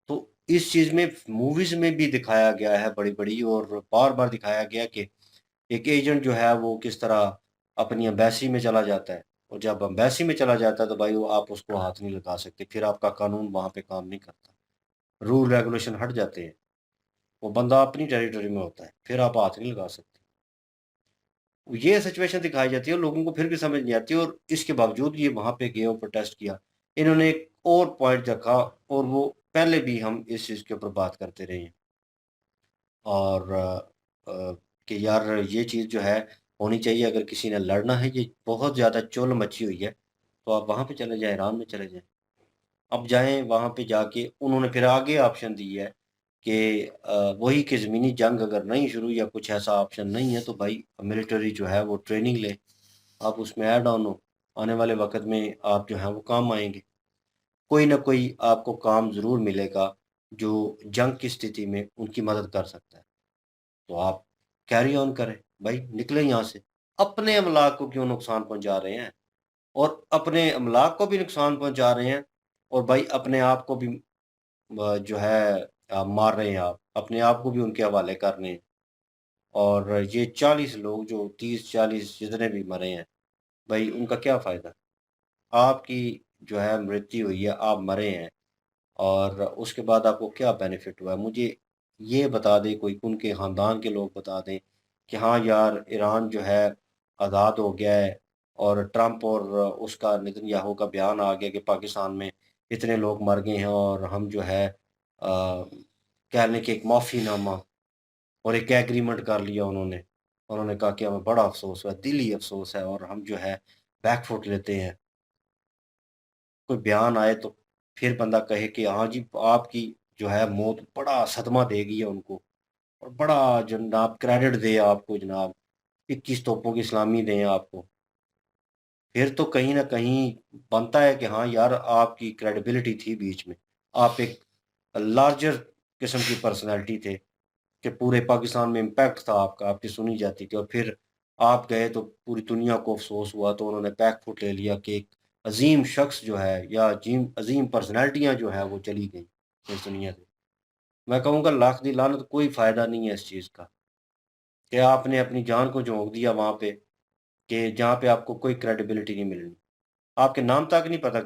तो इस चीज़ में मूवीज़ में भी दिखाया गया है बड़ी-बड़ी, और बार-बार दिखाया गया कि एक एजेंट जो है वो किस तरह अपनी एम्बेसी में चला जाता है, और जब एम्बेसी में चला जाता है तो भाई वो आप उसको हाथ नहीं लगा सकते, फिर आपका कानून वहाँ पे काम नहीं करता, रूल रेगुलेशन हट जाते हैं, वो बंदा अपनी टेरिटरी में होता है, फिर आप हाथ नहीं लगा सकते। ये सिचुएशन दिखाई जाती है और लोगों को फिर भी समझ नहीं आती, और इसके बावजूद ये वहाँ पे गए और प्रोटेस्ट किया। इन्होंने एक और पॉइंट रखा, और वो पहले भी हम इस चीज़ के ऊपर बात करते रहे हैं, और कि यार ये चीज़ जो है होनी चाहिए। अगर किसी ने लड़ना है, ये बहुत ज़्यादा चुल मची हुई है, तो आप वहाँ पे चले जाएँ, ईरान में चले जाएँ। अब जाएँ वहाँ पे जाके, उन्होंने फिर आगे ऑप्शन दी है कि वही कि ज़मीनी जंग अगर नहीं शुरू या कुछ ऐसा ऑप्शन नहीं है तो भाई मिलिट्री जो है वो ट्रेनिंग ले, आप उसमें ऐड ऑन हो, आने वाले वक़्त में आप जो हैं वो काम आएँगे। कोई ना कोई आपको काम ज़रूर मिलेगा जो जंग की स्थिति में उनकी मदद कर सकता है। तो आप कैरी ऑन करें, भाई निकलें यहाँ से। अपने अमलाक को क्यों नुकसान पहुँचा रहे हैं? और अपने अमलाक को भी नुकसान पहुँचा रहे हैं, और भाई अपने आप को भी जो है मार रहे हैं आप, अपने आप को भी उनके हवाले कर रहे हैं। और ये 40 लोग जो 30-40 जितने भी मरे हैं, भाई उनका क्या फ़ायदा? आपकी जो है मृत्यु हुई है, आप मरे हैं, और उसके बाद आपको क्या बेनिफिट हुआ है? मुझे ये बता दें, कोई उनके ख़ानदान के लोग बता दें कि हाँ यार ईरान जो है आज़ाद हो गया है, और ट्रंप और उसका नेतन्याहू का बयान आ गया कि पाकिस्तान में इतने लोग मर गए हैं, और हम जो है कह लें कि एक माफ़ीनामा और एक एग्रीमेंट कर लिया उन्होंने। उन्होंने कहा कि हमें बड़ा अफ़सोस हुआ, दिली अफ़सोस है, और हम जो है बैक फुट लेते हैं। कोई बयान आए तो फिर बंदा कहे कि हाँ जी, आपकी जो है मौत बड़ा सदमा देगी है उनको, और बड़ा जनाब क्रेडिट दे आपको जनाब, 21 तोपों की सलामी दें आपको। फिर तो कहीं न कहीं बनता है कि हाँ यार, आपकी क्रेडिबिलिटी थी बीच में। आप एक लार्जर किस्म की पर्सनैलिटी थे कि पूरे पाकिस्तान में इम्पैक्ट था आपका, आपकी सुनी जाती थी, और फिर आप गए तो पूरी दुनिया को अफ़सोस हुआ, तो उन्होंने बैक फुट ले लिया कि एक अज़ीम शख़्स जो है या अज़ीम पर्सनैलिटियाँ जो हैं वो चली गईं इस दुनिया से। मैं कहूँगा लाख दी लानत, कोई फ़ायदा नहीं है इस चीज़ का कि आपने अपनी जान को झोंक दिया वहाँ पे, कि जहाँ पे आपको कोई क्रेडिबिलिटी नहीं मिलनी। आपके नाम तक नहीं पता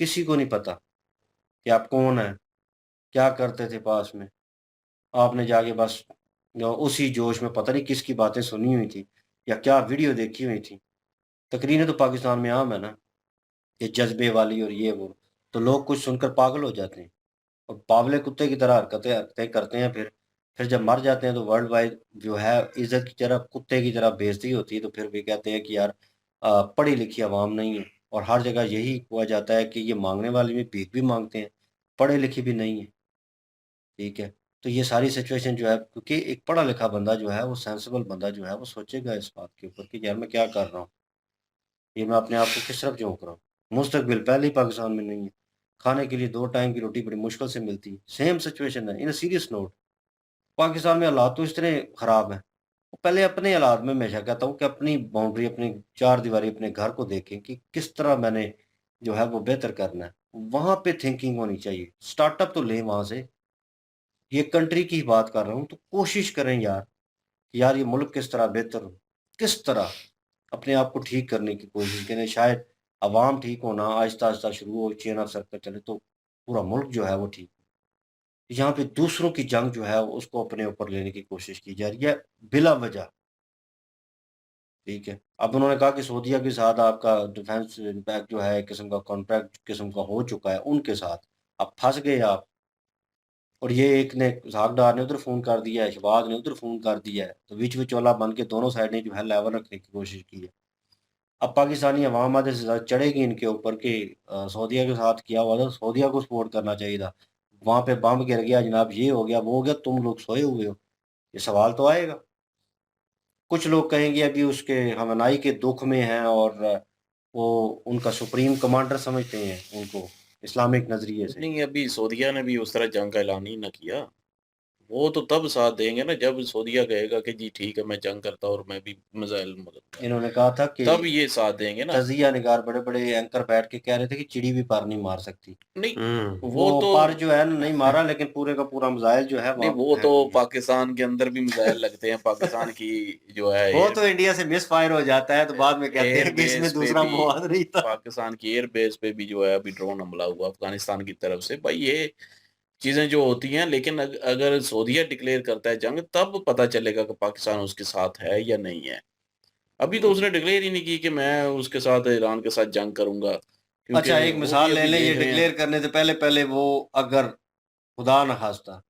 किसी को नहीं पता कि आप कौन हैं, क्या करते थे पास में। आपने जाके बस उसी जोश में पता नहीं किसकी बातें सुनी हुई थी या क्या वीडियो देखी हुई थी। तकरीरें तो पाकिस्तान में आम है ना, ये जज़्बे वाली और ये वो, तो लोग कुछ सुनकर पागल हो जाते हैं, और बावले कुत्ते की तरह हरकतें हरकतें करते हैं। फिर जब मर जाते हैं तो वर्ल्ड वाइड जो है इज्जत की तरह कुत्ते की तरह बेइज्जती होती है। तो फिर भी कहते हैं कि यार पढ़ी लिखी आवाम नहीं है। और हर जगह यही हुआ जाता है कि ये मांगने वाले भी भीख भी मांगते हैं, पढ़े लिखे भी नहीं है। ठीक है, तो ये सारी सिचुएशन जो है, क्योंकि एक पढ़ा लिखा बंदा जो है, वो सेंसिबल बंदा जो है, वो सोचेगा इस बात के ऊपर कि यार मैं क्या कर रहा हूँ, ये मैं अपने आप को किस तरफ झोंक रहा हूँ। मुस्तकबिल पहले ही पाकिस्तान में नहीं है, खाने के लिए 2 टाइम की रोटी बड़ी मुश्किल से मिलती है। सेम सिचुएशन है इन अ सीरियस नोट। पाकिस्तान में हालात तो इतने खराब हैं। पहले अपने हालात में हमेशा कहता हूँ कि अपनी बाउंड्री, अपनी चारदीवारी, अपने घर को देखें कि किस तरह मैंने जो है वो बेहतर करना है। वहाँ पे थिंकिंग होनी चाहिए। स्टार्टअप तो लें वहाँ से। ये कंट्री की बात कर रहा हूँ, तो कोशिश करें यार, कि यार ये मुल्क किस तरह बेहतर हो, किस तरह अपने आप को ठीक करने की कोशिश करें। शायद अवाम ठीक होना आहिस्ता-आहिस्ता शुरू हो, चेन ऑफ सर्कल चले तो पूरा मुल्क जो है वो ठीक हो। यहाँ पे दूसरों की जंग जो है उसको अपने ऊपर लेने की कोशिश की जा रही है बिला वजह। ठीक है, अब उन्होंने कहा कि सऊदीया के साथ आपका डिफेंस इम्पैक्ट जो है एक किस्म का कॉन्ट्रैक्ट किस्म का हो चुका है उनके साथ। अब फँस गए आप। और ये एक ने इसहाक डार ने उधर फ़ोन कर दिया है, शहबाज ने उधर फ़ोन कर दिया है, तो विचवाला बन के दोनों साइड ने जो है लेवल रखने की कोशिश की है। अब पाकिस्तानी अवाम आधे से ज़्यादा चढ़ेगी इनके ऊपर कि सऊदीया के साथ किया हुआ था, सऊदीया को सपोर्ट करना चाहिए था। वहाँ पे बम गिर गया जनाब, ये हो गया, वो हो गया, तुम लोग सोए हुए हो। ये सवाल तो आएगा। कुछ लोग कहेंगे अभी उसके हमनाई के दुःख में हैं और वो उनका सुप्रीम कमांडर समझते हैं उनको इस्लामिक नज़रिए से। नहीं, अभी सऊदीया ने भी उस तरह जंग का ऐलान ही ना किया। वो तो तब साथ देंगे ना जब सऊदीया कहेगा कि जी ठीक है मैं जंग करता हूँ और मैं भी मिसाइल मदद कर इन्होंने कहा था कि तब ये साथ देंगे ना। तजिया निगार बड़े-बड़े एंकर बैठ के कह रहे थे कि चिड़ी भी पार नहीं मार सकती। नहीं, हम्म। वो वो तो पार जो है ना नहीं मारा, लेकिन पूरे का पूरा मिसाइल जो है नहीं, वहाँ वो पे तो फेंक दिया। पाकिस्तान के अंदर भी मिसाइल लगते हैं। पाकिस्तान की जो है वो तो इंडिया से मिसफायर हो जाता है तो बाद में कहते एयर हैं कि इसमें बेस पे दूसरा भी, मवाद नहीं था। पाकिस्तान की एयर बेस पे भी जो है अभी ड्रोन हमला हुआ अफगानिस्तान की तरफ से। भाई ये चीजें जो होती हैं, लेकिन अगर सऊदीया डिक्लेयर करता है जंग तब पता चलेगा कि पाकिस्तान उसके साथ है या नहीं है। अभी तो उसने डिक्लेयर ही नहीं की कि मैं उसके साथ ईरान के साथ जंग करूंगा, अच्छा, क्योंकि एक वो भी मिसाल ले अभी लें, ये देख रहे हैं। डिक्लेयर करने से पहले वो अगर खुदा न खास्ता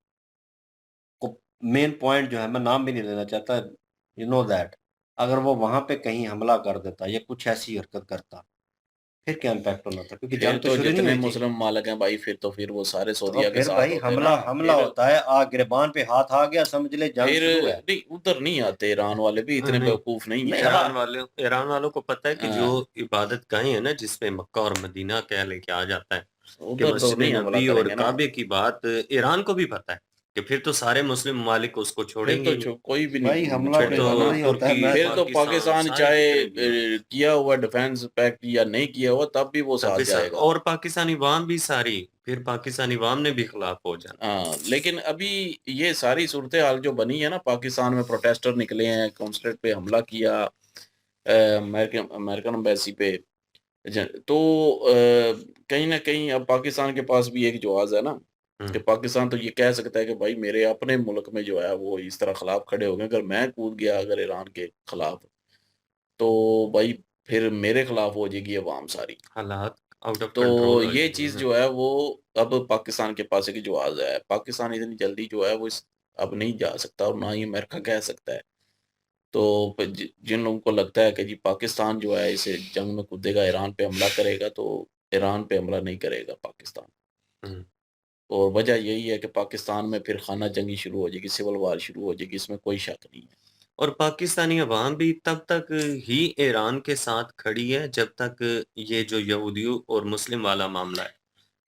को मेन पॉइंट जो है, मैं नाम भी नहीं लेना चाहता, यू नो दैट, अगर वो वहां पे कहीं हमला कर देता या कुछ ऐसी हरकत करता, फिर क्या इम्पैक्ट होना था, क्योंकि फिर जंग तो तो शुरू नहीं जितने हुई थी। मुस्लिम मालिक हैं भाई, फिर तो फिर वो सारे तो सऊदीया के फिर साथ भाई होते ना। हमला हमला फिर होता है, आ गिरबान पे हाथ आ गया, समझ ले जंग फिर शुरू है। नहीं, उधर नहीं आते ईरान वाले भी, इतने नहीं, बेवकूफ नहीं है। नहीं हाँ, ईरान वालों को पता है कि जो हाँ, इबादत गाहें हैं ना, जिसमें मक्का और मदीना क्या लेके आ जाता है कि उधर तो मस्जिद नहीं हमला नबी और करेंगे ना। काबे की बात ईरान को भी पता है कि फिर तो सारे मुस्लिम ममालिक उसको फिर छोड़ेंगे तो ही नहीं। कोई भी भाई नहीं हमला फिर पे तो छोड़ेगा। हमला ही होता है। तुर्की, मैं फिर तो पाकिस्तान सारे चाहे जितने भी हैं किया हुआ डिफेंस पैक्ट या नहीं किया हुआ तब भी वो साथ तभी जाएगा। और पाकिस्तानी वाम भी सारी, फिर पाकिस्तानी वाम ने भी खिलाफ हो जाना। हाँ, लेकिन अभी ये सारी सूरत हाल जो बनी है ना, पाकिस्तान में प्रोटेस्टर निकले हैं, कॉन्सुलेट पे हमला किया, अमेरिकन अमेरिकन एम्बेसी पे। तो कहीं ना कहीं अब पाकिस्तान के पास भी एक जवाब है ना, कि हम्म। पाकिस्तान तो ये कह सकता है कि भाई मेरे अपने मुल्क में जो है वो इस तरह खिलाफ खड़े हो गए, अगर मैं कूद गया अगर ईरान के खिलाफ, तो भाई फिर मेरे खिलाफ हो जाएगी अवाम सारी। हालात आउट ऑफ तो कंट्रोल हो ये जाएंगे चीज़ ना। जो है वो अब पाकिस्तान के पास एक जवाब है। पाकिस्तान इतनी जल्दी जो है वो इस अब नहीं जा सकता, और ना ही अमेरिका कह सकता है। तो जिन लोगों को लगता है कि जी पाकिस्तान जो है इसे जंग में कूदेगा, ईरान पे हमला करेगा, तो ईरान पे हमला नहीं करेगा पाकिस्तान। हम्म। और वजह यही है कि पाकिस्तान में फिर खाना जंगी शुरू हो जाएगी, सिविल वार शुरू हो जाएगी, इसमें कोई शक नहीं है। और पाकिस्तानी अवाम भी तब तक ही ईरान के साथ खड़ी है जब तक ये जो यहूदियों और मुस्लिम वाला मामला है,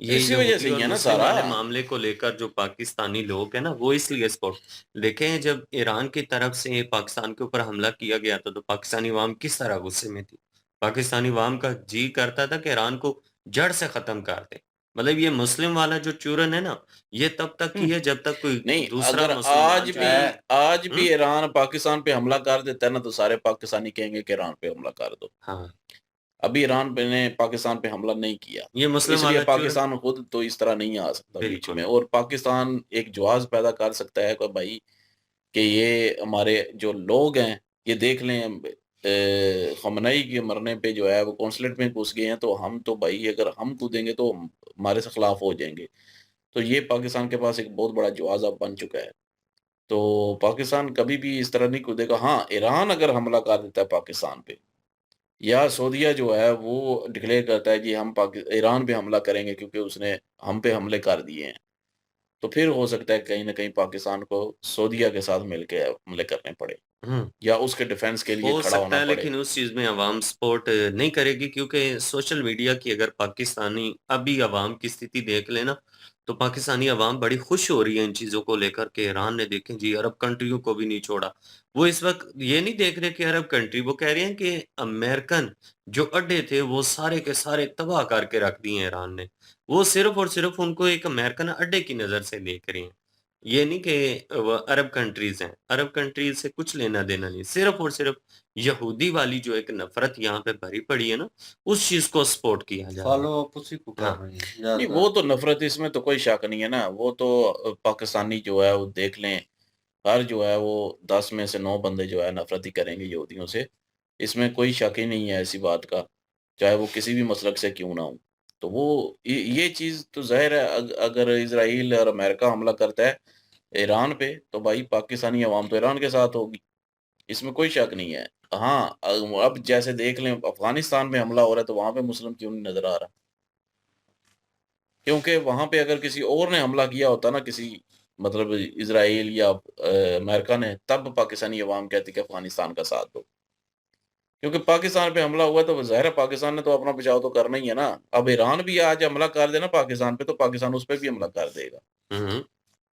ये इसी वजह यहूदी से ही और है ना मुस्लिम सारा। वाले मामले को लेकर जो पाकिस्तानी लोग हैं ना, वो इसलिए सपोर्ट देखें, जब ईरान की तरफ से पाकिस्तान के ऊपर हमला किया गया था तो पाकिस्तानी अवाम किस तरह गुस्से में थी। पाकिस्तानी अवाम का जी करता था कि ईरान को जड़ से खत्म कर दे। मतलब ये मुस्लिम वाला जो चूरन है ना, ये तब तक ही है जब तक कोई नहीं, दूसरा अगर मुसलमान जो है। आज भी हम्म। ईरान पाकिस्तान पे हमला कर देता है ना, तो सारे पाकिस्तानी कहेंगे कि ईरान पे हमला कर दो। हाँ, अभी ईरान पे ने पाकिस्तान पे हमला नहीं किया, ये मुस्लिम इसलिए वाला चूरन। पाकिस्तान खुद तो इस तरह नहीं आ सकता बीच बिल्कुल। में, और पाकिस्तान एक जुआज पैदा कर सकता है कि भाई कि ये हमारे जो लोग हैं ये देख लें, खमनई के मरने पे जो है वो कॉन्सुलेट में घुस गए हैं, तो हम तो भाई अगर हम कूदेंगे तो हमारे से खिलाफ हो जाएंगे। तो ये पाकिस्तान के पास एक बहुत बड़ा जवाब अब बन चुका है। तो पाकिस्तान कभी भी इस तरह नहीं कूदेगा। हाँ, ईरान अगर हमला कर देता है पाकिस्तान पे या सऊदीया जो है वो डिक्लेयर करता है कि हम ईरान पे हमला करेंगे क्योंकि उसने हम पे हमले कर दिए हैं, तो फिर हो सकता है कहीं न कहीं पाकिस्तान को सऊदीया के साथ मिलके हमले करने पड़े हुँ। या उसके डिफेंस के लिए हो खड़ा सकता होना है पड़े। लेकिन उस चीज़ में अवाम सपोर्ट नहीं करेगी क्योंकि सोशल मीडिया की अगर पाकिस्तानी अभी अवाम की स्थिति देख लें ना, तो पाकिस्तानी अवाम बड़ी खुश हो रही है इन चीज़ों को लेकर के ईरान ने देखें जी अरब कंट्रियों को भी नहीं छोड़ा। वो इस वक़्त ये नहीं देख रहे कि अरब कंट्री वो कह रहे हैं कि अमेरिकन जो अड्डे थे वो सारे के सारे तबाह करके रख दिए ईरान ने। वो सिर्फ़ और सिर्फ़ उनको एक अमेरिकन अड्डे की नज़र से देख रहे हैं। ये नहीं कि वो अरब कंट्रीज़ हैं, अरब कंट्रीज़ से कुछ लेना-देना नहीं, सिर्फ़ और सिर्फ़ यहूदी वाली जो एक नफ़रत यहाँ पे भरी पड़ी है ना, उस चीज़ को सपोर्ट किया जा रहा है। फॉलो अप उसी को कर हाँ, रहे हैं नहीं, वो ज़्यादातर। तो नफ़रत इसमें तो कोई शक नहीं है ना, वो तो पाकिस्तानी जो है वो देख लें, हर जो है वो 10 में से 9 बंदे जो है नफ़रत ही करेंगे यहूदियों से। इसमें कोई शक ही नहीं है ऐसी बात का, चाहे वो किसी भी मसलक से क्यों ना हो। तो वो ये चीज़ तो ज़ाहिर है अगर इज़राइल और अमेरिका हमला करता है ईरान पे, तो भाई पाकिस्तानी अवाम तो ईरान के साथ होगी, इसमें कोई शक नहीं है। हाँ, अब जैसे देख लें अफ़गानिस्तान में हमला हो रहा है, तो वहाँ पे मुस्लिम क्यों नहीं नज़र आ रहा? क्योंकि वहाँ पे अगर किसी और ने हमला किया होता ना किसी मतलब इज़राइल या अमेरिका ने, तब पाकिस्तानी अवाम कहती कि अफ़गानिस्तान का साथ दो। क्योंकि पाकिस्तान पे हमला हुआ है तो ज़ाहिर है पाकिस्तान ने तो अपना बचाव तो करना ही है ना। अब ईरान भी आज हमला कर दे ना पाकिस्तान पे, तो पाकिस्तान उस पे भी हमला कर देगा। हुँ, हुँ।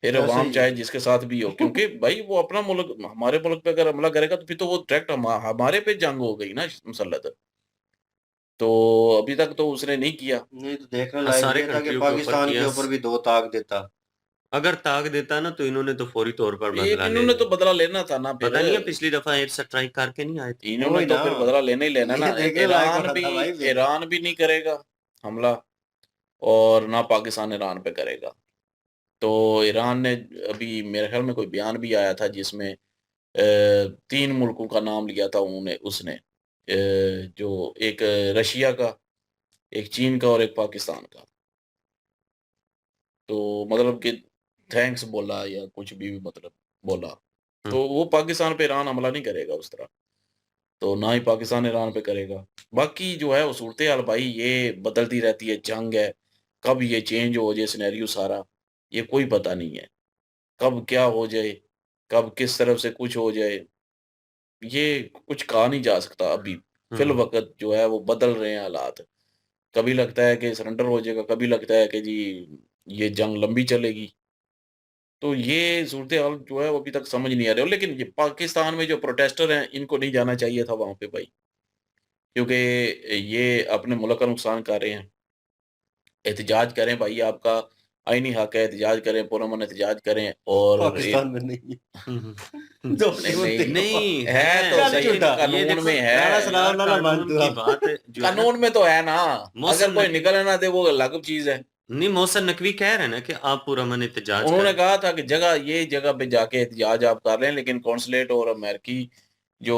फिर ऐसे अवाम ही चाहे जिसके साथ भी हो, क्योंकि भाई वो अपना मुल्क हमारे मुल्क पे अगर हमला करेगा तो फिर तो वो डायरेक्ट हमारे पे जंग हो गई ना मुसल्लत। तो अभी तक तो उसने नहीं किया। नहीं तो देखने हाँ, लायक सारे ये था कि कंट्रियों के ऊपर पाकिस्तान के किया ऊपर भी 2 ताक देता। अगर ताक देता ना तो इन्होंने तो फौरी तौर पर ये बदला ले इन्होंने तो लेना। बदला लेना था ना फिर। पता नहीं है पिछली दफ़ा एयर स्ट्राइक करके नहीं आए थे? इन्होंने वही तो ना, फिर बदला लेना ही लेना ना। ये देखने लायक बात था भाई फिर। ईरान भी नहीं करेगा हमला और ना पाकिस्तान ईरान पे करेगा। तो ईरान ने अभी मेरे ख़्याल में कोई बयान भी आया था जिसमें 3 मुल्कों का नाम लिया था उसने जो एक रशिया का, एक चीन का और एक पाकिस्तान का। तो मतलब कि थैंक्स बोला या कुछ भी मतलब बोला। हुँ, तो वो पाकिस्तान पे ईरान हमला नहीं करेगा उस तरह। तो ना ही पाकिस्तान ईरान पे करेगा। बाकी जो है वो सूरत-ए-हाल भाई ये बदलती रहती है, जंग है, कब ये चेंज हो जाए सिनेरियो सारा, ये कोई पता नहीं है। कब क्या हो जाए, कब किस तरफ से कुछ हो जाए, ये कुछ कहा नहीं जा सकता अभी। हुँ। फ़िलवक़्त जो है वो बदल रहे हैं हालात। कभी लगता है कि सरेंडर हो जाएगा, कभी लगता है कि जी ये जंग लंबी चलेगी। तो ये सूरत-ए-हाल जो है वो अभी तक समझ नहीं आ रही है। लेकिन ये पाकिस्तान में जो प्रोटेस्टर हैं, इनको नहीं जाना चाहिए था वहाँ पे भाई। क्योंकि ये अपने मुल्क का नुकसान कर रहे हैं। एहतजाज करें भाई, आपका आईनी हक है, एहतजाज करें, पुरअमन एहतजाज करें और पाकिस्तान में नहीं है। हुँ, हुँ, हुँ। नहीं, नहीं, नहीं है तो है, चल सही, लेकिन झूठा। ये कानून देखो में राणा है। सलाम यार लाला मान कानून तू की अब। बात जो है ना कानून में तो है ना, अगर मोहसिन कोई नकवी निकलने ना दे वो अलग चीज़ है। नहीं मोहसिन नकवी कह रहे हैं ना कि आप पुरअमन एहतजाज उन्होंने करें। कहा था कि ये जगह पे जाके एहतजाज आप कर लें, लेकिन कॉन्सुलेट और अमेरिकी जो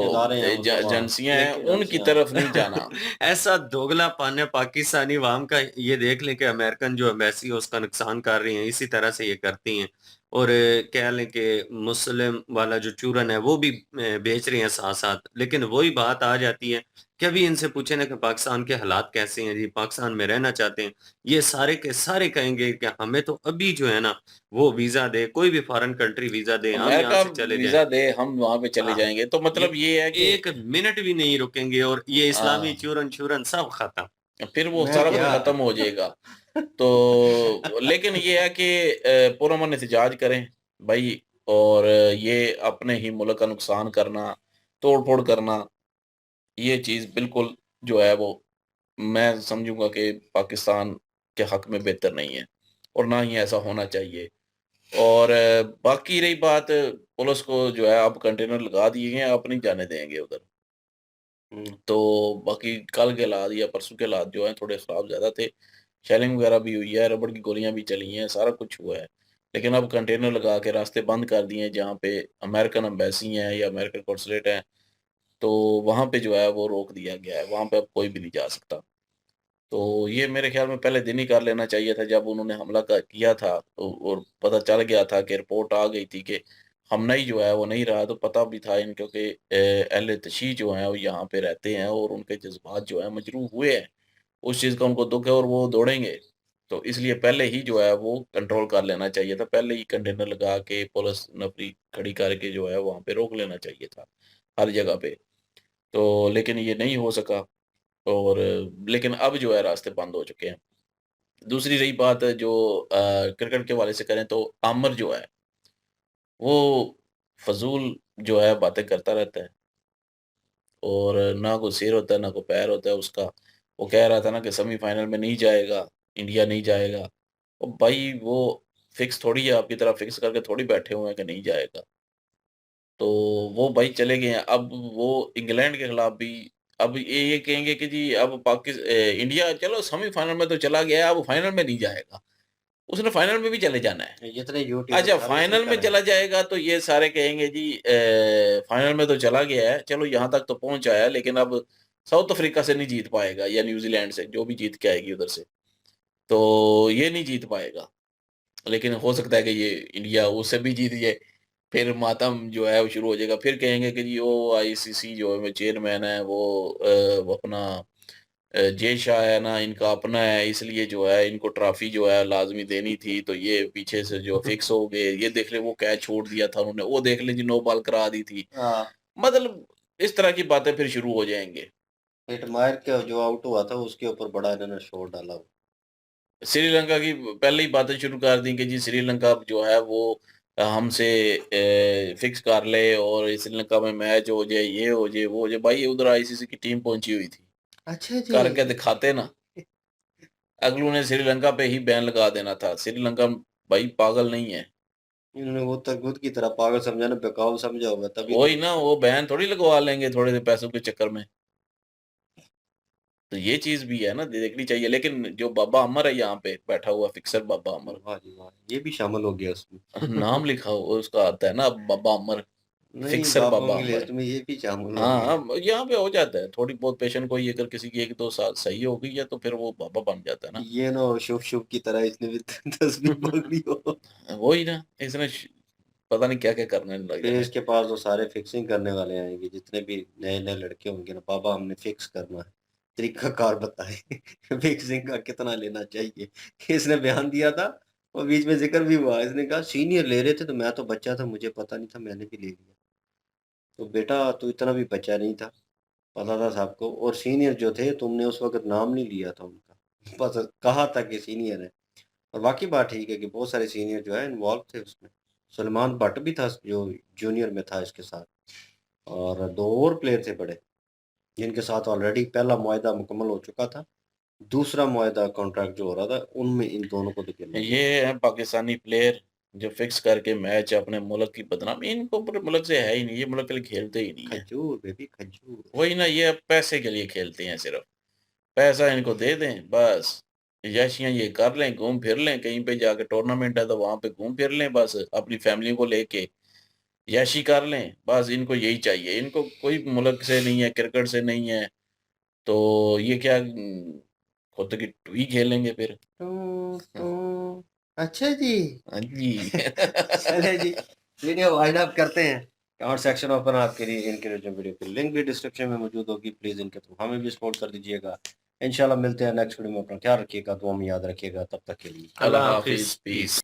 इदारे हैं मुतल्लका एजेंसियाँ हैं, उनकी एजेंसियाँ। तरफ नहीं जाना। ऐसा दोगलापन है पाकिस्तानी अवाम का ये देख लें कि अमेरिकन जो एम्बेसी है उसका नुकसान कर रही हैं, इसी तरह से ये करती हैं। और कह लें कि मुस्लिम वाला जो चूरन है वो भी बेच रहे हैं साथ-साथ। लेकिन वही बात आ जाती है कि अभी इनसे पूछे ना कि पाकिस्तान के हालात कैसे हैं जी, पाकिस्तान में रहना चाहते हैं। ये सारे के सारे कहेंगे कि हमें तो अभी जो है ना वो वीज़ा दे, कोई भी फ़ॉरेन कंट्री वीज़ा दे, हम यहाँ अमेरिका से चले जाएँ। वीज़ा दे, हम वहाँ पे चले हाँ, जाएँगे। तो मतलब लेकिन ये है कि 1 मिनट भी नहीं रुकेंगे और ये इस्लामी हाँ, चूरन-छूरन सब खत्म। फिर वो मैं सारा कुछ क्या खत्म हो जाएगा। तो लेकिन ये है कि पुरअमन एहतजाज करें भाई, और ये अपने ही मुल्क का नुकसान करना, तोड़-फोड़ करना, ये चीज़ बिल्कुल जो है वो मैं समझूँगा कि पाकिस्तान के हक में बेहतर नहीं है और ना ही ऐसा होना चाहिए। और बाकी रही बात, पुलिस को जो है अब कंटेनर लगा दिए हैं, अब नहीं जाने देंगे उधर। हुँ, तो बाकी कल के हालात या परसों के हालात जो हैं थोड़े ख़राब ज़्यादा थे। शेलिंग वगैरह भी हुई है, रबड़ की गोलियाँ भी चली हैं, सारा कुछ हुआ है। लेकिन अब कंटेनर लगा के रास्ते बंद कर दिए हैं जहाँ पे अमेरिकन एम्बेसी है या अमेरिकन कॉन्सुलेट है, तो वहाँ पे जो है वो रोक दिया गया है, वहाँ पे अब कोई भी नहीं जा सकता। तो ये मेरे ख्याल में पहले दिन ही कर लेना चाहिए था जब उन्होंने हमला किया था, तो और पता चल गया था कि रिपोर्ट आ गई थी कि हमना ही जो है वो नहीं रहा, तो पता भी था इनको कि अहले तशी जो हैं वो यहाँ पे रहते हैं और उनके जज्बात जो है मजरूह हुए हैं, उस चीज़ का उनको दुख है और वो दौड़ेंगे। तो इसलिए पहले ही जो है वो कंट्रोल कर लेना चाहिए था, पहले ही कंटेनर लगा के पुलिस नफरी खड़ी करके जो है वहाँ पे रोक लेना चाहिए था हर जगह पे। तो लेकिन ये नहीं हो सका, और लेकिन अब जो है रास्ते बंद हो चुके हैं। दूसरी रही बात जो क्रिकेट के हवाले से करें तो आमिर जो है, वो फ़ज़ूल जो है बातें करता रहता है और ना कोई सिर होता है, ना कोई पैर होता है उसका। वो कह रहा था ना कि सेमीफ़ाइनल में नहीं जाएगा, इंडिया नहीं जाएगा। ओ भाई वो फ़िक्स थोड़ी है, आपकी तरह फ़िक्स करके थोड़ी बैठे हुए हैं कि नहीं जाएगा। तो वो भाई चले गए हैं। अब वो इंग्लैंड के खिलाफ भी अब ये कहेंगे कि जी अब इंडिया चलो सेमीफ़ाइनल में तो चला गया है, अब फाइनल में नहीं जाएगा। उसने फाइनल में भी चले जाना है। जितने यूट्यूबर अच्छा सारे इसी फाइनल में तरह चला हैं। जाएगा तो ये सारे कहेंगे जी फाइनल में तो चला गया है, चलो यहाँ तक तो पहुँच आया लेकिन अब साउथ अफ्रीका से नहीं जीत पाएगा या न्यूज़ीलैंड से, जो भी जीत के आएगी उधर से। तो ये नहीं जीत पाएगा। लेकिन हो सकता है कि ये इंडिया उससे भी जीत जाए, फिर मातम जो है वो शुरू हो जाएगा। फिर कहेंगे कि जी वो आईसीसी जो है चेयरमैन है वो अपना जय शाह है ना, इनका अपना है, इसलिए जो है इनको ट्रॉफी जो है लाज़मी देनी थी, तो ये पीछे से जो फिक्स हो गए। ये देख ले वो कैच छोड़ दिया था उन्होंने, वो देख ले जी नो बॉल करा दी थी। हाँ, मतलब इस तरह की बातें फिर शुरू हो जाएँगे। हिटमायर के जो आउट हुआ था उसके ऊपर बड़ा इन्होंने शोर डाला। श्रीलंका की पहले ही बातें शुरू कर दी कि जी श्रीलंका जो है वो हमसे फिक्स कर ले और श्रीलंका में मैच हो जाए, ये हो जाए, वो हो जाए। भाई उधर आईसीसी की टीम पहुंची हुई थी, अच्छा जी। करके दिखाते ना। अगलों ने श्रीलंका पे ही बैन लगा देना था। श्रीलंका भाई पागल नहीं है। इन्होंने वो तरगुद की तरह पागल समझा ना, बेकाबू समझा होगा तभी वही तो। ना, वो बैन थोड़ी लगवा लेंगे थोड़े से पैसों के चक्कर में। तो ये चीज़ भी है ना, देखनी चाहिए। लेकिन जो बाबा अमर है यहाँ पे बैठा हुआ फिक्सर बाबा अमर, वाह जी वाह, ये भी शामिल हो गया उसमें। नाम लिखा हो उसका आता है ना बाबा अमर, नहीं, फिक्सर बाबों बाबा की अमर। लिस्ट में ये भी शामिल हो हाँ, गया। हाँ, यहाँ पे हो जाता है। थोड़ी बहुत पेशेंट कोई अगर किसी की 1-2 साल सही हो गई है तो फिर वो बाबा बन जाता है ना। ये ना हो शुभ शुभ की तरह इसने भी तस्वीर पकड़ी हो। वही ना, इसने पता नहीं क्या-क्या करने लगा फिर है। इसके पास तो सारे फिक्सिंग करने वाले आएंगे, जितने भी नए नए लड़के होंगे ना, बाबा हमने फिक्स करना है, तरीकाकार बताए। फिक्सिंग का कितना लेना चाहिए। इसने बयान दिया था और बीच में जिक्र भी हुआ, इसने कहा सीनियर ले रहे थे तो मैं तो बच्चा था, मुझे पता नहीं था, मैंने भी ले लिया। तो बेटा तू इतना भी बच्चा नहीं था, पता था सबको। और सीनियर जो थे तुमने उस वक्त नाम नहीं लिया था उनका, बस कहा था कि सीनियर है। और बाकी बात ठीक है कि बहुत सारे सीनियर जो है इन्वॉल्व थे उसमें। सलमान भट्ट भी था जो जूनियर में था इसके साथ, और दो और प्लेयर थे बड़े जिनके साथ ऑलरेडी पहला मुआहदा मुकम्मल हो चुका था। दूसरा मुआहदा कॉन्ट्रैक्ट जो हो रहा था उनमें इन दोनों को धकेल दिया। ये हैं पाकिस्तानी प्लेयर जो फिक्स करके मैच अपने मुल्क की बदनामी, इनको पूरे मुल्क से है ही नहीं, ये मुल्क के लिए खेलते ही नहीं है। खजूर बेबी खजूर। वही ना, ये अब पैसे के लिए खेलते हैं सिर्फ। पैसा इनको दे दें बस, याशियाँ ये कर लें, घूम फिर लें, कहीं पे जाके टूर्नामेंट है तो वहाँ पे घूम फिर लें बस, अपनी फैमिली को लेके याशी कर लें, बस इनको यही चाहिए। इनको कोई मुल्क से नहीं है, क्रिकेट से नहीं है, तो ये क्या खुद की टुई खेलेंगे फिर। Two two. अच्छा जी। हाँ जी। चले जी, वीडियो वाइंड अप करते हैं। कमेंट सेक्शन ओपन आपके लिए, इनके जो वीडियो की लिंक भी डिस्क्रिप्शन में मौजूद होगी, प्लीज इनके थ्रू हमें भी सपोर्ट कर दीजिएगा। इंशाल्लाह मिलते हैं नेक्स्ट वीडियो में, अपना ख्याल रखिएगा, दुआ में याद रखिएगा, तब तक के लिए अल्लाह हाफिज़, पीस।